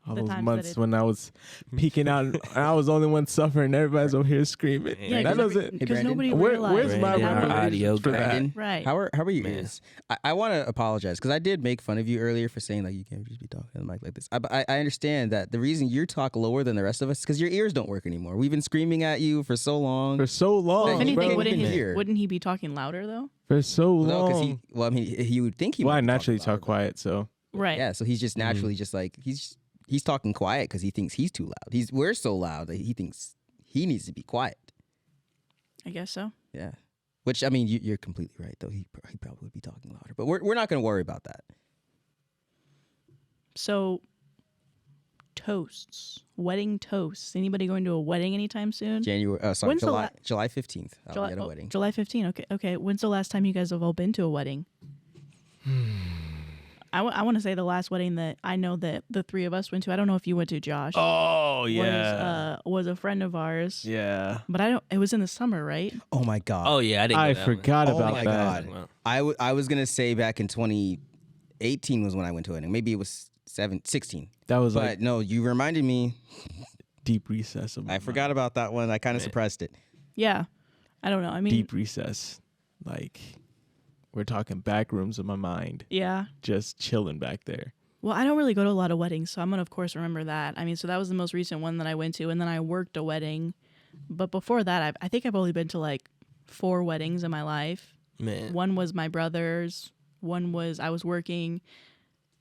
The times that months it- when I was peeking out and I was the only one suffering. Everybody's over here screaming. Yeah, that 'cause doesn't. because nobody Where's realized. my Brandon, our reparations audio for guy. that? Brandon, Right. How are your Man. ears? I want to apologize because I did make fun of you earlier for saying like you can't just be talking on the mic like this. I understand that the reason you talk lower than the rest of us is because your ears don't work anymore. We've been screaming at you for so long. For so long, If anything, bro. wouldn't Here. he be talking louder though? For so No, because long. he would think he. Well, I might be naturally talking talk louder, quiet, so Right. Yeah, so he's just naturally just like he's talking quiet because he thinks he's too loud. We're so loud that he thinks he needs to be quiet. I guess so. Yeah, which I mean you're completely right though. He probably would be talking louder, but we're not going to worry about that. So toasts. Wedding toasts. Anybody going to a wedding anytime soon? Sorry, When's the July 15th. I'll July, be at a wedding. July 15. Okay. When's the last time you guys have all been to a wedding? I want to say the last wedding that I know that the three of us went to. I don't know if you went to, Josh. Oh yeah. Was a friend of ours. Yeah. But it was in the summer, right? Oh my God. Oh yeah, I didn't. I go that forgot Oh about my that. God. I was gonna say back in 2018 was when I went to a wedding. Maybe it was 16. That was But like no, you reminded me. deep recess. Of my I forgot about that one. I kind of suppressed it. Yeah. I don't know. I mean, deep recess. Like we're talking back rooms of my mind. yeah. Just chilling back there. Well, I don't really go to a lot of weddings, so I'm going to, of course, remember that. I mean, so that was the most recent one that I went to, and then I worked a wedding. But before that, I think I've only been to like 4 weddings in my life. Man. One was my brother's. One was I was working.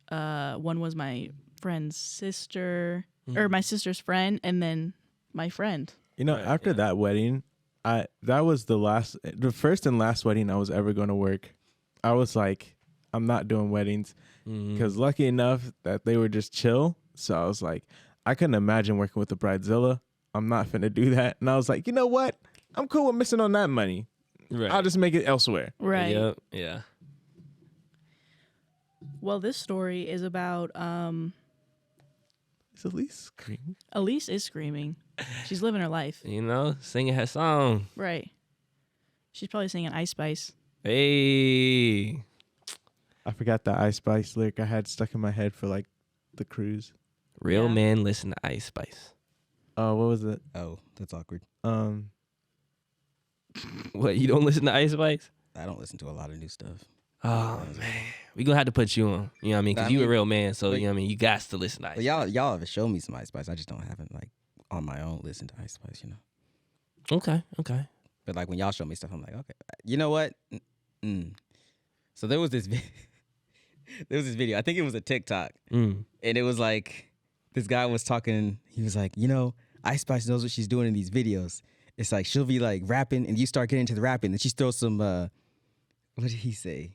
One was my friend's sister, or my sister's friend, and then my friend. You know, after that wedding, that was the first and last wedding I was ever going to work. I was like, I'm not doing weddings because lucky enough that they were just chill. So I was like, I couldn't imagine working with the Bridezilla. I'm not finna do that. And I was like, you know what? I'm cool with missing on that money. Right. I'll just make it elsewhere. Right. Yep. Yeah. Well, this story is about Is Elise screaming? Elise is screaming. She's living her life. You know, singing her song. Right. She's probably singing Ice Spice. Hey. I forgot that Ice Spice lyric I had stuck in my head for like the cruise. Real Yeah. men listen to Ice Spice. Oh, what was it? Oh, that's awkward. What, you don't listen to Ice Spice? I don't listen to a lot of new stuff. Oh, man. We gonna have to put you on. You know what I mean? Because you a real man, so, you know what I mean? You got to listen to Ice But Spice. y'all have shown me some Ice Spice. I just haven't like on my own listened to Ice Spice, you know. Okay. But like when y'all show me stuff, I'm like, okay, you know what? So there was this video. I think it was a TikTok, and it was like this guy was talking. He was like, you know, Ice Spice knows what she's doing in these videos. It's like she'll be like rapping, and you start getting into the rapping, and she throws some. What did he say?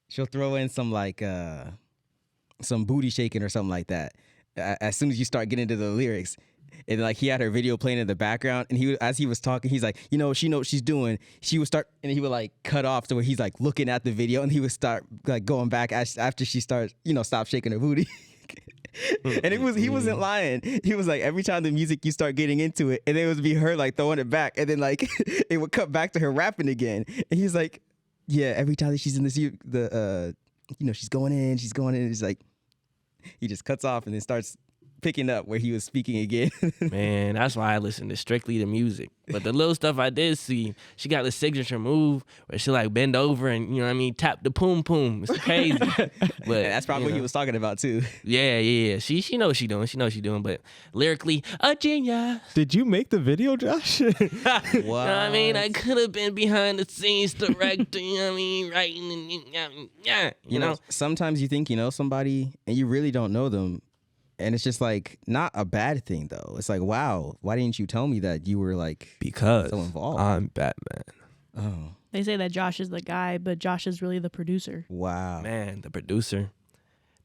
She'll throw in some like some booty shaking or something like that. As soon as you start getting into the lyrics. And like he had her video playing in the background, and as he was talking, he's like, you know, she knows what she's doing. She would start, and he would like cut off to where he's like looking at the video, and he would start like going back after she starts, you know, stop shaking her booty. And he wasn't lying. He was like, every time the music you start getting into it, and then it would be her like throwing it back, and then like it would cut back to her rapping again. And he's like, yeah, every time that she's in you know, she's going in. He's like, he just cuts off and then starts picking up where he was speaking again. Man, that's why I listen to strictly the music. But the little stuff I did see, she got the signature move where she like bend over and, you know what I mean, tap the poom poom. It's crazy. But that's probably what he was talking about too. Yeah. She knows what she doing. She knows what she doing. But lyrically, a genius. Did you make the video, Josh? What? You know what I mean? I could have been behind the scenes director, you know what I mean? Writing and, you know? Sometimes you think you know somebody and you really don't know them. And it's just like not a bad thing though. It's like, wow, why didn't you tell me that you were like Because so involved? I'm Batman. Oh, They say that Josh is the guy, but Josh is really the producer. wow. Man, the producer,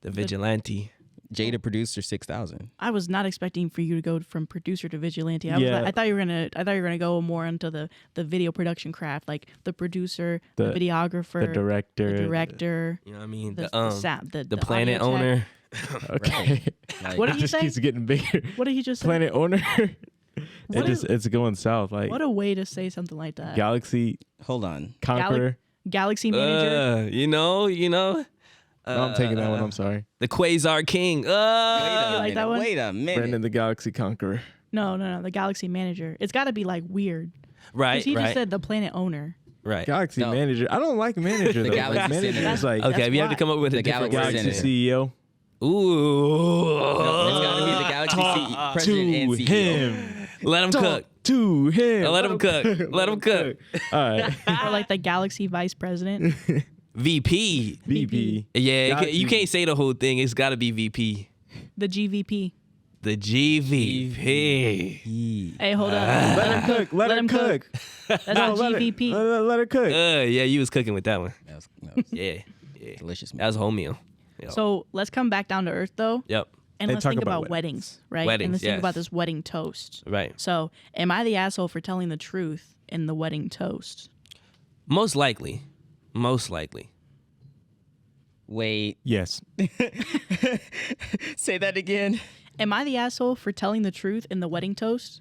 the vigilante. Jada producer 6,000. I was not expecting for you to go from producer to vigilante. Yeah. I thought you were gonna go more into the video production craft, like the producer, the videographer, the director. You know what I mean? The planet audio tech. owner. Okay. Like, What did It he just say? keeps getting bigger. What did he just say? Planet owner. What It's going south. Like What a way to say something like that. Galaxy hold on. Conqueror. Galaxy manager. You know. No, I'm taking that one. I'm sorry. The Quasar King. You like that one? Wait a minute. Brandon the Galaxy Conqueror. No. The Galaxy manager. It's got to be like weird. Right, Because he right, just said the planet owner. right. Galaxy No. manager. I don't like manager though. Galaxy Like, manager Senator. is like Okay, That's we have to why. come up with a The different Galaxy word. Galaxy Senator. CEO. Ooh. It's got to be the Galaxy president and To CEO. him. Let him cook. To him. Let him cook. Let him cook. All right. Or like the Galaxy vice president. VP. VP. Yeah, you can't say the whole thing. It's got to be VP. The GVP. The GVP. Hey, hold up. Let her cook. Let her cook. That's not GVP. Let her cook. Yeah, you was cooking with that one. That was Yeah. delicious. That was a whole meal. Yep. So let's come back down to earth though. Yep. And They let's talk think about about weddings, right? Weddings, and let's think about yes. this wedding toast. Right. So, am I the asshole for telling the truth in the wedding toast? Most likely. Most likely. Wait, Yes. say that again. Am I the asshole for telling the truth in the wedding toast?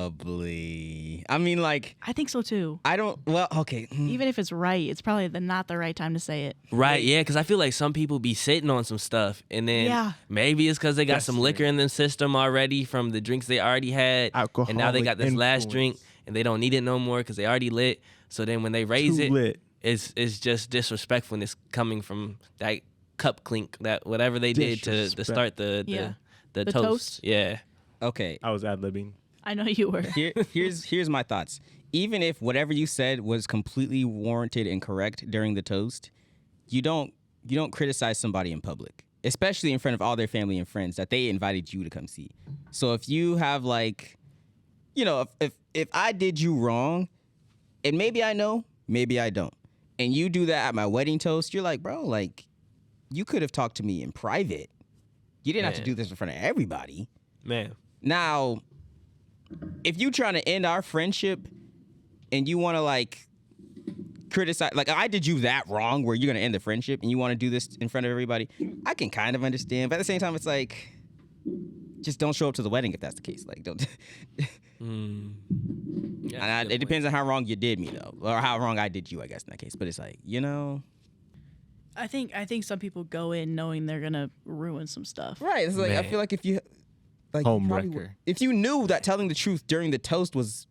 Probably. I mean, like, I think so too. I don't. Well, okay. Even if it's right, it's probably not the right time to say it. Right, yeah, because I feel like some people be sitting on some stuff, and then Yeah. maybe it's because they got That's some liquor in their system already from the drinks they already had, and now they got this last drink, and they don't need it no more because they already lit. So then when they raise Too it, lit. it's just disrespectful, and it's coming from that cup clink, that whatever they did to start the Yeah. the The toast. toast? Yeah. Okay. I was ad-libbing. I know you were. Here's my thoughts. Even if whatever you said was completely warranted and correct during the toast, you don't criticize somebody in public, especially in front of all their family and friends that they invited you to come see. So if you have like, you know, if I did you wrong, and maybe I know, maybe I don't, and you do that at my wedding toast, you're like, bro, like, you could have talked to me in private. You didn't have to do this in front of everybody. Man. Now, if you trying to end our friendship and you want to like criticize, like I did you that wrong where you're going to end the friendship and you want to do this in front of everybody, I can kind of understand. But at the same time, it's like, just don't show up to the wedding if that's the case. Like, don't. It depends on how wrong you did me though, or how wrong I did you, I guess, in that case. But it's like, you know. I think some people go in knowing they're gonna ruin some stuff. Right. It's like, I Man. feel like if you like Home you probably wrecker. would- if you knew that telling the truth during the toast was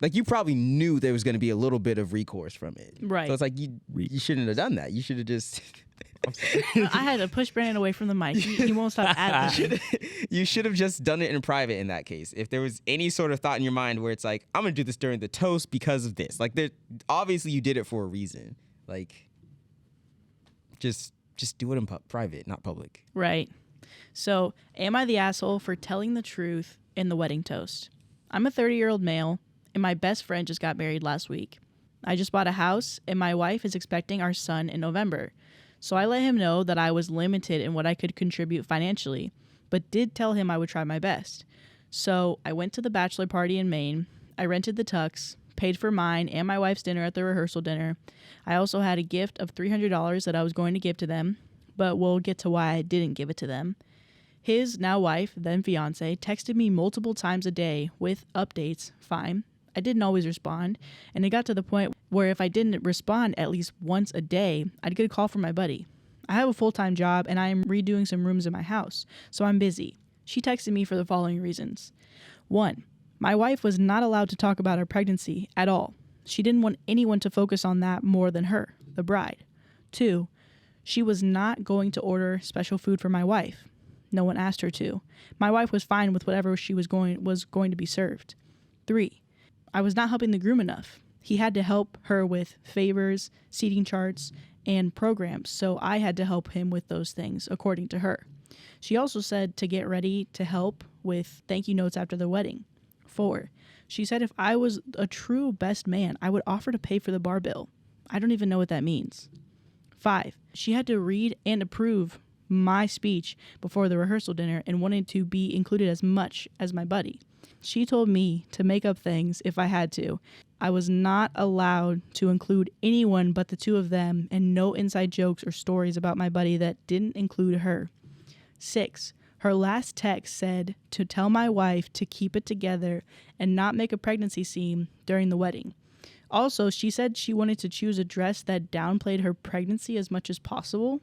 like, you probably knew there was going to be a little bit of recourse from it. Right. So it's like you shouldn't have done that. You should have just I had to push Brandon away from the mic. He won't stop ad-libbing. you should have just done it in private in that case. If there was any sort of thought in your mind where it's like, I'm going to do this during the toast because of this. Like, there obviously you did it for a reason. Like, just do it in private, not public. Right. So, am I the asshole for telling the truth in the wedding toast? I'm a 30-year-old male, and my best friend just got married last week. I just bought a house, and my wife is expecting our son in November. So I let him know that I was limited in what I could contribute financially, but did tell him I would try my best. So I went to the bachelor party in Maine. I rented the tux, paid for mine and my wife's dinner at the rehearsal dinner. I also had a gift of $300 that I was going to give to them, but we'll get to why I didn't give it to them. His now wife, then fiance, texted me multiple times a day with updates, fine. I didn't always respond, and it got to the point where if I didn't respond at least once a day, I'd get a call from my buddy. I have a full-time job, and I am redoing some rooms in my house, so I'm busy. She texted me for the following reasons. 1. My wife was not allowed to talk about her pregnancy at all. She didn't want anyone to focus on that more than her, the bride. 2. She was not going to order special food for my wife. No one asked her to. My wife was fine with whatever she was going to be served. 3. I was not helping the groom enough. He had to help her with favors, seating charts, and programs, so I had to help him with those things, according to her. She also said to get ready to help with thank you notes after the wedding. 4. She said if I was a true best man, I would offer to pay for the bar bill. I don't even know what that means. 5. She had to read and approve my speech before the rehearsal dinner and wanted to be included as much as my buddy. She told me to make up things if I had to. I was not allowed to include anyone but the two of them, and no inside jokes or stories about my buddy that didn't include her. 6. Her last text said to tell my wife to keep it together and not make a pregnancy scene during the wedding. Also, she said she wanted to choose a dress that downplayed her pregnancy as much as possible.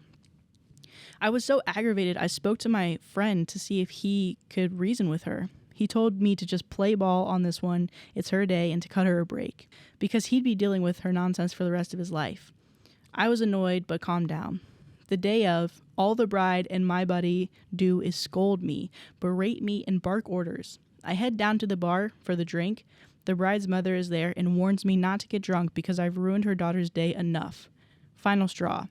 I was so aggravated, I spoke to my friend to see if he could reason with her. He told me to just play ball on this one, it's her day, and to cut her a break, because he'd be dealing with her nonsense for the rest of his life. I was annoyed, but calmed down. The day of, all the bride and my buddy do is scold me, berate me, and bark orders. I head down to the bar for the drink. The bride's mother is there and warns me not to get drunk because I've ruined her daughter's day enough. Final straw.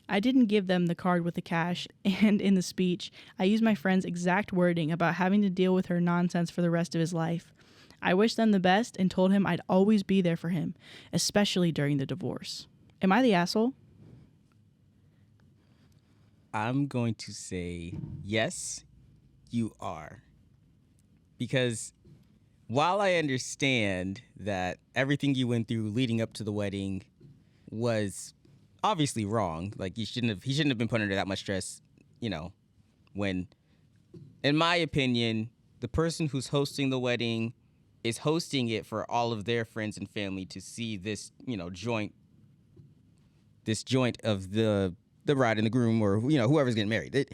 I didn't give them the card with the cash, and in the speech, I used my friend's exact wording about having to deal with her nonsense for the rest of his life. I wished them the best and told him I'd always be there for him, especially during the divorce. Am I the asshole? I'm going to say yes, you are. Because while I understand that everything you went through leading up to the wedding was obviously wrong, like he shouldn't have been put under that much stress, when, in my opinion, the person who's hosting the wedding is hosting it for all of their friends and family to see this, joint of the bride and the groom, or whoever's getting married.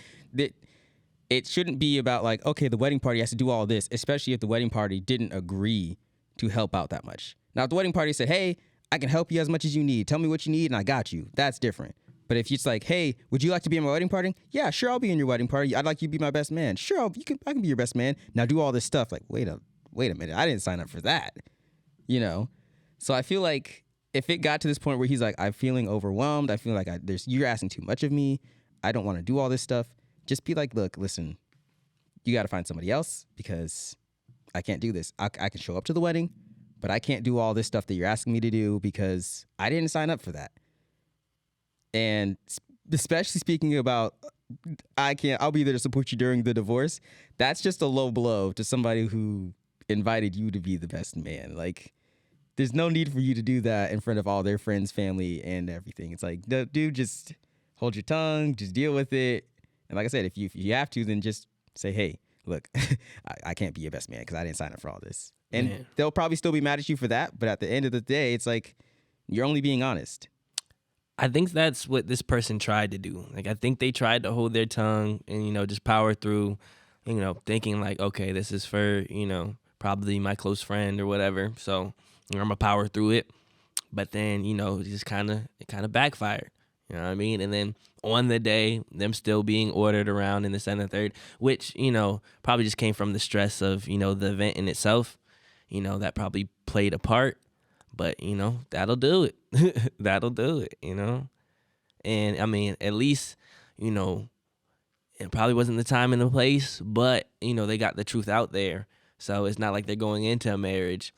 It shouldn't be about like, okay, the wedding party has to do all this, especially if the wedding party didn't agree to help out that much. Now, if the wedding party said, hey, I can help you as much as you need. Tell me what you need and I got you. That's different. But if it's like, hey, would you like to be in my wedding party? Yeah, sure, I'll be in your wedding party. I'd like you to be my best man. Sure, I can be your best man. Now do all this stuff. Like, wait a minute. I didn't sign up for that. So I feel like if it got to this point where he's like, I'm feeling overwhelmed. I feel like you're asking too much of me. I don't want to do all this stuff. Just be like, look, listen, you got to find somebody else because I can't do this. I can show up to the wedding, but I can't do all this stuff that you're asking me to do because I didn't sign up for that. And especially speaking about, I'll be there to support you during the divorce. That's just a low blow to somebody who invited you to be the best man. Like, there's no need for you to do that in front of all their friends, family, and everything. It's like, dude, just hold your tongue, just deal with it. And like I said, if you have to, then just say, hey, look, I can't be your best man because I didn't sign up for all this. And they'll probably still be mad at you for that. But at the end of the day, it's like, you're only being honest. I think that's what this person tried to do. Like, I think they tried to hold their tongue and, just power through, thinking like, okay, this is for, probably my close friend or whatever. So I'm going to power through it. But then, it just kind of backfired. You know what I mean? And then on the day, them still being ordered around in the second and third, which, probably just came from the stress of, the event in itself. That probably played a part. But, that'll do it. That'll do it, And, I mean, at least, it probably wasn't the time and the place, but, they got the truth out there. So it's not like they're going into a marriage.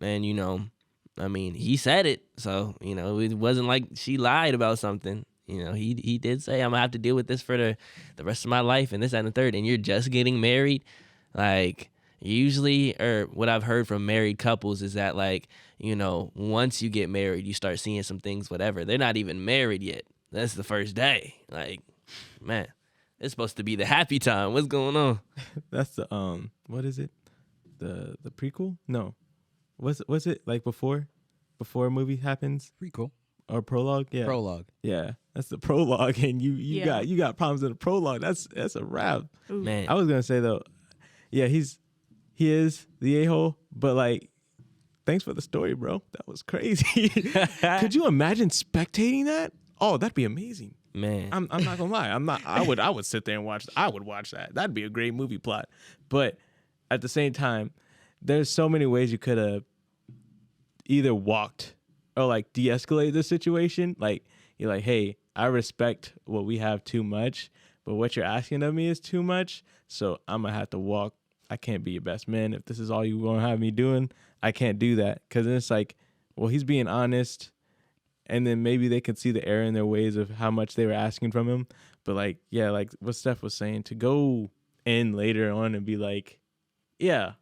And, I mean, he said it. So, it wasn't like she lied about something. He did say, I'm going to have to deal with this for the rest of my life and this, that, and the third. And you're just getting married. Like, usually, or what I've heard from married couples is that, like, once you get married, you start seeing some things, whatever. They're not even married yet. That's the first day. Like, man, it's supposed to be the happy time. What's going on? That's the, what is it? The prequel? No. What's it like before a movie happens? Prequel. Or prologue? Yeah. Prologue. Yeah. That's the prologue, and you got problems in the prologue. That's a wrap. Ooh. Man. I was gonna say though, yeah, he is the a-hole, but like, thanks for the story, bro. That was crazy. Could you imagine spectating that? Oh, that'd be amazing. Man. I'm not gonna lie. I would sit there and watch. I would watch that. That'd be a great movie plot. But at the same time, there's so many ways you could have either walked or like de-escalate the situation. Like, you're like, hey, I respect what we have too much, but what you're asking of me is too much. So I'm gonna have to walk. I can't be your best man if this is all you're gonna have me doing. I can't do that, because then it's like, well, he's being honest, and then maybe they could see the error in their ways of how much they were asking from him. But like, yeah, like what Steph was saying, to go in later on and be like, yeah,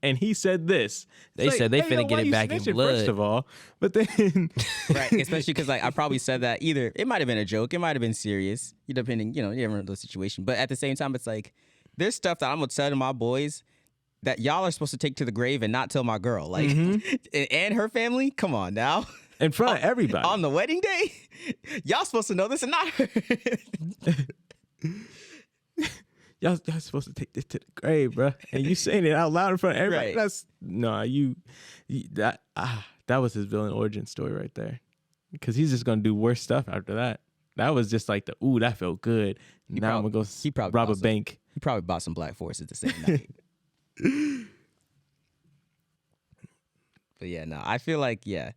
and he said this. They said they finna get it back in blood. First of all, but then Right, especially because like I probably said that either it might have been a joke, it might have been serious, depending, you never know the situation. But at the same time, it's like there's stuff that I'm gonna tell to my boys that y'all are supposed to take to the grave and not tell my girl, like, and her family. Come on now, in front of everybody on the wedding day, y'all supposed to know this and not her. Y'all supposed to take this to the grave, bro. And you saying it out loud in front of everybody. Right. That's that was his villain origin story right there. Because he's just gonna do worse stuff after that. That was just like that felt good. Now I'm gonna go rob a bank. He probably bought some Black Forces the same night. But yeah, no, I feel like, yeah.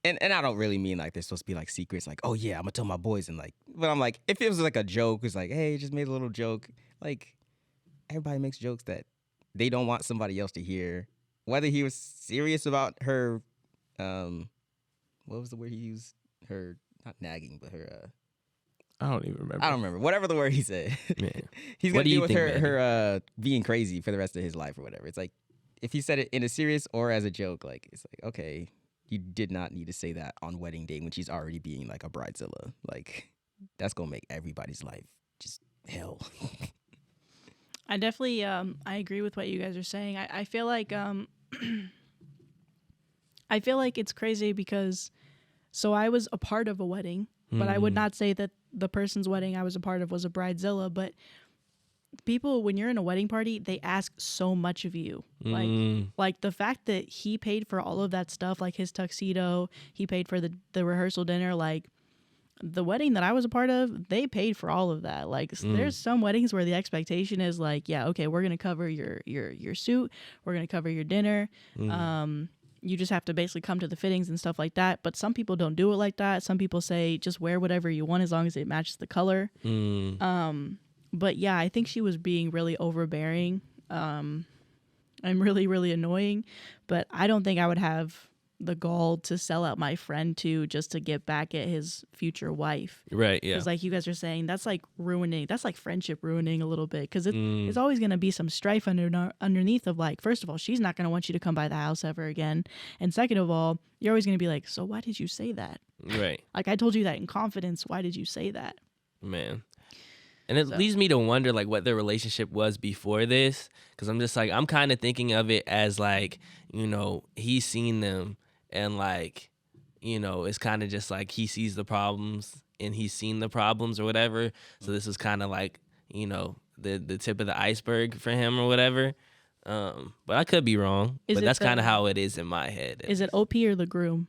And I don't really mean like there's supposed to be like secrets, like, oh yeah, I'm gonna tell my boys, and like, but I'm like, if it was like a joke, it's like, hey, just made a little joke. Like, everybody makes jokes that they don't want somebody else to hear. Whether he was serious about her, what was the word he used? Her, not nagging, but her, I don't even remember. I don't remember. Whatever the word he said. Man. He's What gonna do you deal with think, her being crazy for the rest of his life or whatever. It's like if he said it in a serious or as a joke, like it's like, okay, you did not need to say that on wedding day when she's already being like a bridezilla. Like that's gonna make everybody's life just hell. I definitely I agree with what you guys are saying. I feel like I feel like it's crazy because so I was a part of a wedding, but I would not say that the person's wedding I was a part of was a bridezilla, but people when you're in a wedding party, they ask so much of you. Like the fact that he paid for all of that stuff, like his tuxedo, he paid for the rehearsal dinner, like the wedding that I was a part of, they paid for all of that. Like there's some weddings where the expectation is like, yeah, okay, we're going to cover your suit, we're going to cover your dinner. You just have to basically come to the fittings and stuff like that. But some people don't do it like that. Some people say just wear whatever you want as long as it matches the color. But yeah, I think she was being really overbearing and really, really annoying. But I don't think I would have the gall to sell out my friend to just to get back at his future wife. Right, yeah. Because like you guys are saying, that's like friendship ruining a little bit. Because it's always going to be some strife underneath of like, first of all, she's not going to want you to come by the house ever again. And second of all, you're always going to be like, so why did you say that? Right. Like I told you that in confidence. Why did you say that? Man. And it leads me to wonder like what their relationship was before this. Because I'm just like, I'm kind of thinking of it as like, you know, he's seen them and like, you know, it's kind of just like he sees the problems and he's seen the problems or whatever. So this was kind of like, you know, the tip of the iceberg for him or whatever. But I could be wrong. But that's kind of how it is in my head. Is it OP or the groom?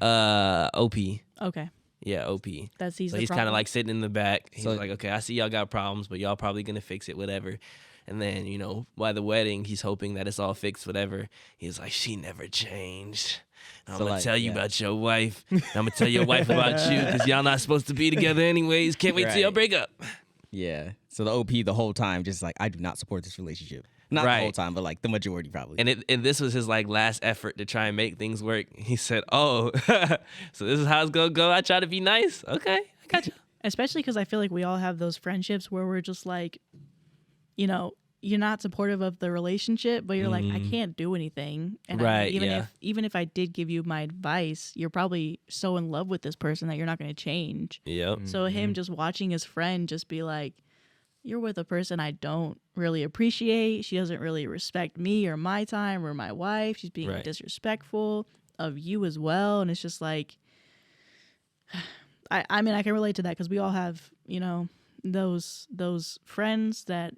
OP. Okay. Yeah, OP. That sees so the he's kind of like sitting in the back. He's So- like, okay, I see y'all got problems, but y'all probably going to fix it, whatever. And then, you know, by the wedding, he's hoping that it's all fixed, whatever. He's like, she never changed. I'm So, going like, to tell you yeah. about your wife. I'm going to tell your wife about you because y'all not supposed to be together anyways. Can't wait till y'all Right. break up. Yeah. So the OP the whole time just like I do not support this relationship. Not Right. the whole time, but like the majority probably. And this was his like last effort to try and make things work. He said, oh, so this is how it's going to go. I try to be nice. Okay, I got you. Especially because I feel like we all have those friendships where we're just like, you know, you're not supportive of the relationship, but you're like, I can't do anything. And Right, even if I did give you my advice, you're probably so in love with this person that you're not going to change. Yep. So him just watching his friend just be like, you're with a person I don't really appreciate. She doesn't really respect me or my time or my wife. She's being Right. disrespectful of you as well. And it's just like, I mean, I can relate to that because we all have, you know, those friends that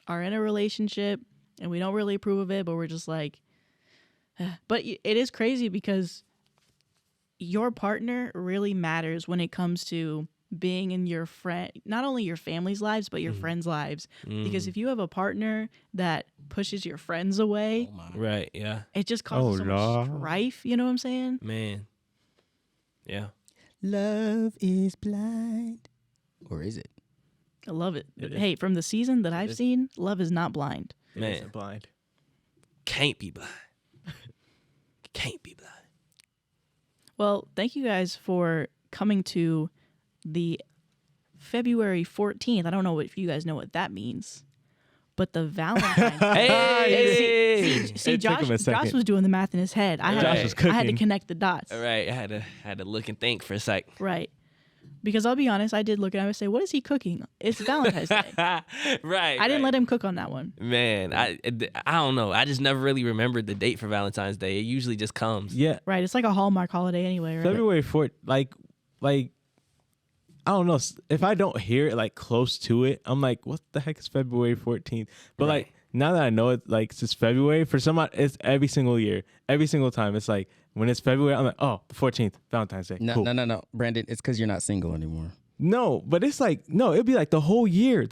are in a relationship and we don't really approve of it, but we're just like, but it is crazy because your partner really matters when it comes to being in your friend, not only your family's lives, but your friends' lives. Because if you have a partner that pushes your friends away, Right, yeah. it just causes so much strife. You know what I'm saying? Man. Yeah. Love is blind. Or is it? I love it. Hey, from the season that I've seen, love is not blind. It Man. isn't blind. Can't be blind. Can't be blind. Well, thank you guys for coming to the February 14th. I don't know if you guys know what that means, but the Valentine. Hey! See, It took him a Josh second. was doing the math in his head. I Josh was had to cooking. connect the dots. All right, I had to look and think for a sec. Right. Because I'll be honest, I did look and I would say, what is he cooking? It's Valentine's Day. Right. I didn't let him cook on that one. Man, I don't know. I just never really remembered the date for Valentine's Day. It usually just comes. Yeah, Right. It's like a Hallmark holiday anyway, right? February 4th. Like, I don't know. If I don't hear it like close to it, I'm like, what the heck is February 14th? But like now that I know it, like it's just February. For some, it's every single year, every single time. It's like when it's February, I'm like, oh, the 14th, Valentine's Day. No, Cool. no. Brandon, it's because you're not single anymore. No, but it's like, no, it'd be like the whole year.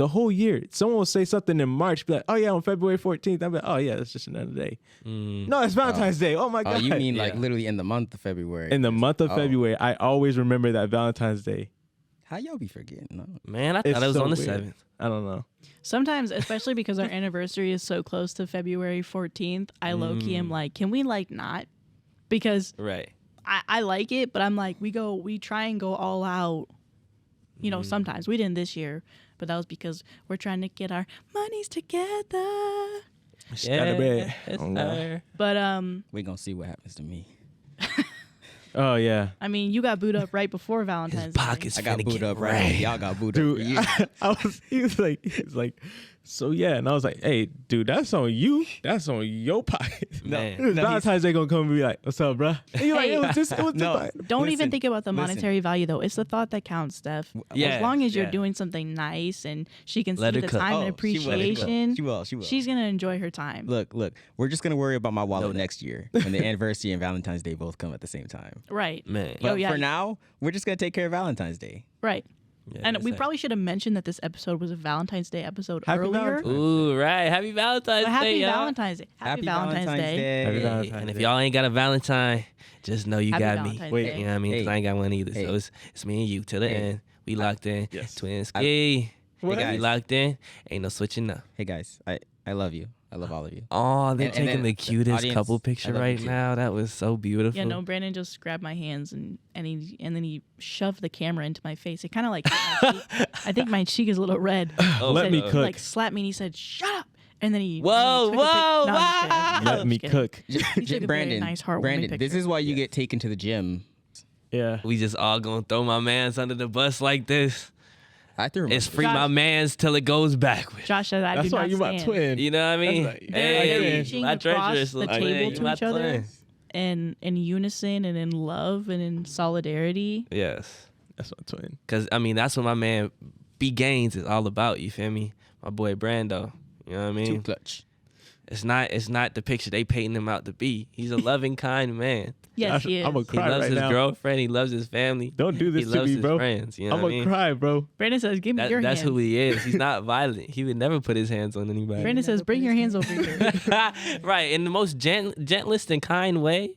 Someone will say something in March, be like, oh yeah, on February 14th. I'm like, oh yeah, that's just another day. No, it's Valentine's Day. Oh my Oh, God. you mean like Yeah. literally in the month of February? in the month of Oh. February, I always remember that Valentine's Day. How y'all be forgetting? No. Man, I It's thought it was so on the weird. 7th. I don't know. Sometimes, especially because our anniversary is so close to February 14th, I low-key am like, can we like not? Because Right. I like it, but I'm like, we try and go all out You know, sometimes we didn't this year, but that was because we're trying to get our monies together. Scatterbait. Yes, Oh, no. sir. But We're going to see what happens to me. Oh yeah, I mean, you got booed up right before Valentine's His Day. pockets I got finna booed get up right. right. Y'all got booed dude. up for years. He was like, so yeah, and I was like, hey, dude, that's on you. That's on your pocket. Man. Valentine's Day gonna come and be like, what's up, bro? And you're like, Hey. it was just No. like, Don't even Listen, think about the listen. monetary value, though. It's the thought that counts, Steph. Yeah, As long as you're yeah. doing something nice and she can Let see her the cook. time and She will. appreciation, She will. she's going to enjoy her time. Look. We're just going to worry about my wallet that. next year when the anniversary and Valentine's Day both come at the same time. Right. Man. But Oh, yeah. for now, we're just going to take care of Valentine's Day. Right. Yeah, And that's we it. probably should have mentioned that this episode was a Valentine's Day episode Happy earlier. Valentine's Ooh, right. Happy Valentine's But happy Day, y'all. Valentine's Day. Happy Valentine's Day. Happy Hey, Valentine's and if Day. y'all ain't got a Valentine, just know you Happy got Valentine's me. Wait. Day. You know what I mean? 'Cause Hey. I ain't got one either. Hey. So it's me and you till the Hey. end. We locked in. Yes. Twin ski. What? Hey, We guys. locked in. Ain't no switching up. Hey, guys. I love you. I love all of you. Oh, they're And taking then the the cutest audience, couple I picture love you right too. now. That was so beautiful. Yeah, no, Brandon just grabbed my hands and then he shoved the camera into my face. It kind of like hit my cheek. I think my cheek is a little red. Oh, He let said- me he, cook. like slapped me and he said, "Shut up!" And then he Whoa, and then he took a pic- whoa, No, I'm just kidding. wow. I'm Let just me kidding. cook. He took a very nice, heartwarming Brandon, picture. this is why you get taken to the gym. Yeah. We just all gonna throw my mans under the bus like this. I threw him. It's free Josh- my mans till it goes backwards. Josh said, "I That's do why not you my stand." twin. You know what I mean? That's right. They're Hey, reaching my across treacherous the little table twin. to You my each other twin. and in unison and in love and in solidarity. Yes. That's my twin. Cause I mean that's what my man B Gaines is all about, you feel me? My boy Brando. You know what I too mean? clutch. It's not the picture they painting him out to be. He's a loving, kind man. Yes, he is. I'm a He cry loves right his now. girlfriend, he loves his family. Don't do this he to loves me, his bro. friends. You know I'm what I gonna mean? cry, bro. Brandon says, "Give me your That's hands." who he is. He's not violent. He would never put his hands on anybody. Brandon says, "Bring your hands over here." Right, in the most gentlest and kind way.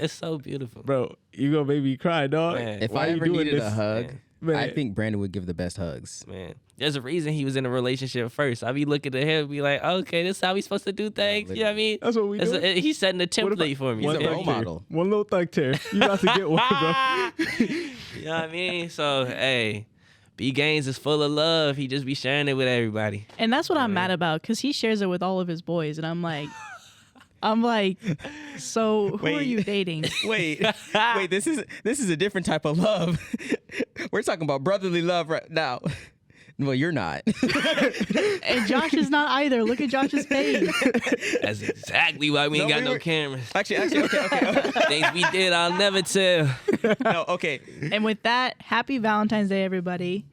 It's so beautiful. Bro, you gonna make me cry, dog. Man. If Why I you ever doing needed this? a hug, Man. I think Brandon would give the best hugs. Man, there's a reason he was in a relationship first. I be looking at him and be like, okay, this is how we supposed to do things. You know what I mean? That's what we do. He's setting the What template about- for me. He's you a feel role me? model. One little thug tear. You about to get one, bro. You know what I mean? So, hey, B Gaines is full of love. He just be sharing it with everybody. And that's what I'm mad about because he shares it with all of his boys, and I'm like, so who are Wait. you dating? Wait, this is a different type of love. We're talking about brotherly love right now. Well, you're not. And Josh is not either. Look at Josh's face. That's exactly why we ain't No, got we no were- cameras. Actually, okay. Things we did, I'll never tell. No, okay. And with that, happy Valentine's Day, everybody.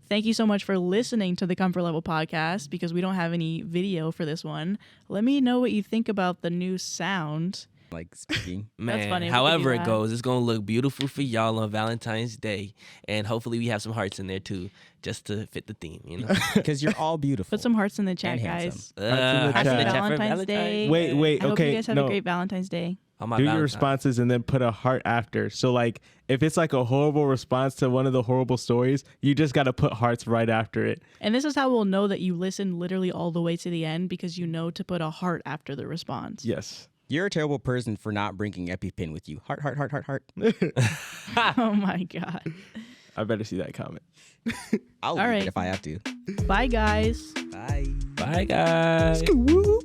Thank you so much for listening to the Comfort Level podcast because we don't have any video for this one. Let me know what you think about the new sound. Like speaking. Man, funny. We could however do it that. goes, it's going to look beautiful for y'all on Valentine's Day. And hopefully we have some hearts in there too, just to fit the theme, you know? Because you're all beautiful. Put some hearts in the chat, And guys. handsome. Hearts in the Happy chat. Valentine's Day. Wait, I hope okay, you guys have no. a great Valentine's Day. On my Do your Valentine. responses and then put a heart after. So like if it's like a horrible response to one of the horrible stories, you just got to put hearts right after it. And this is how we'll know that you listened literally all the way to the end because you know to put a heart after the response. Yes. You're a terrible person for not bringing EpiPen with you. Heart. Oh my God. I better see that comment. I'll All leave right. it if I have to. Bye, guys. Bye. Bye, guys. Woo.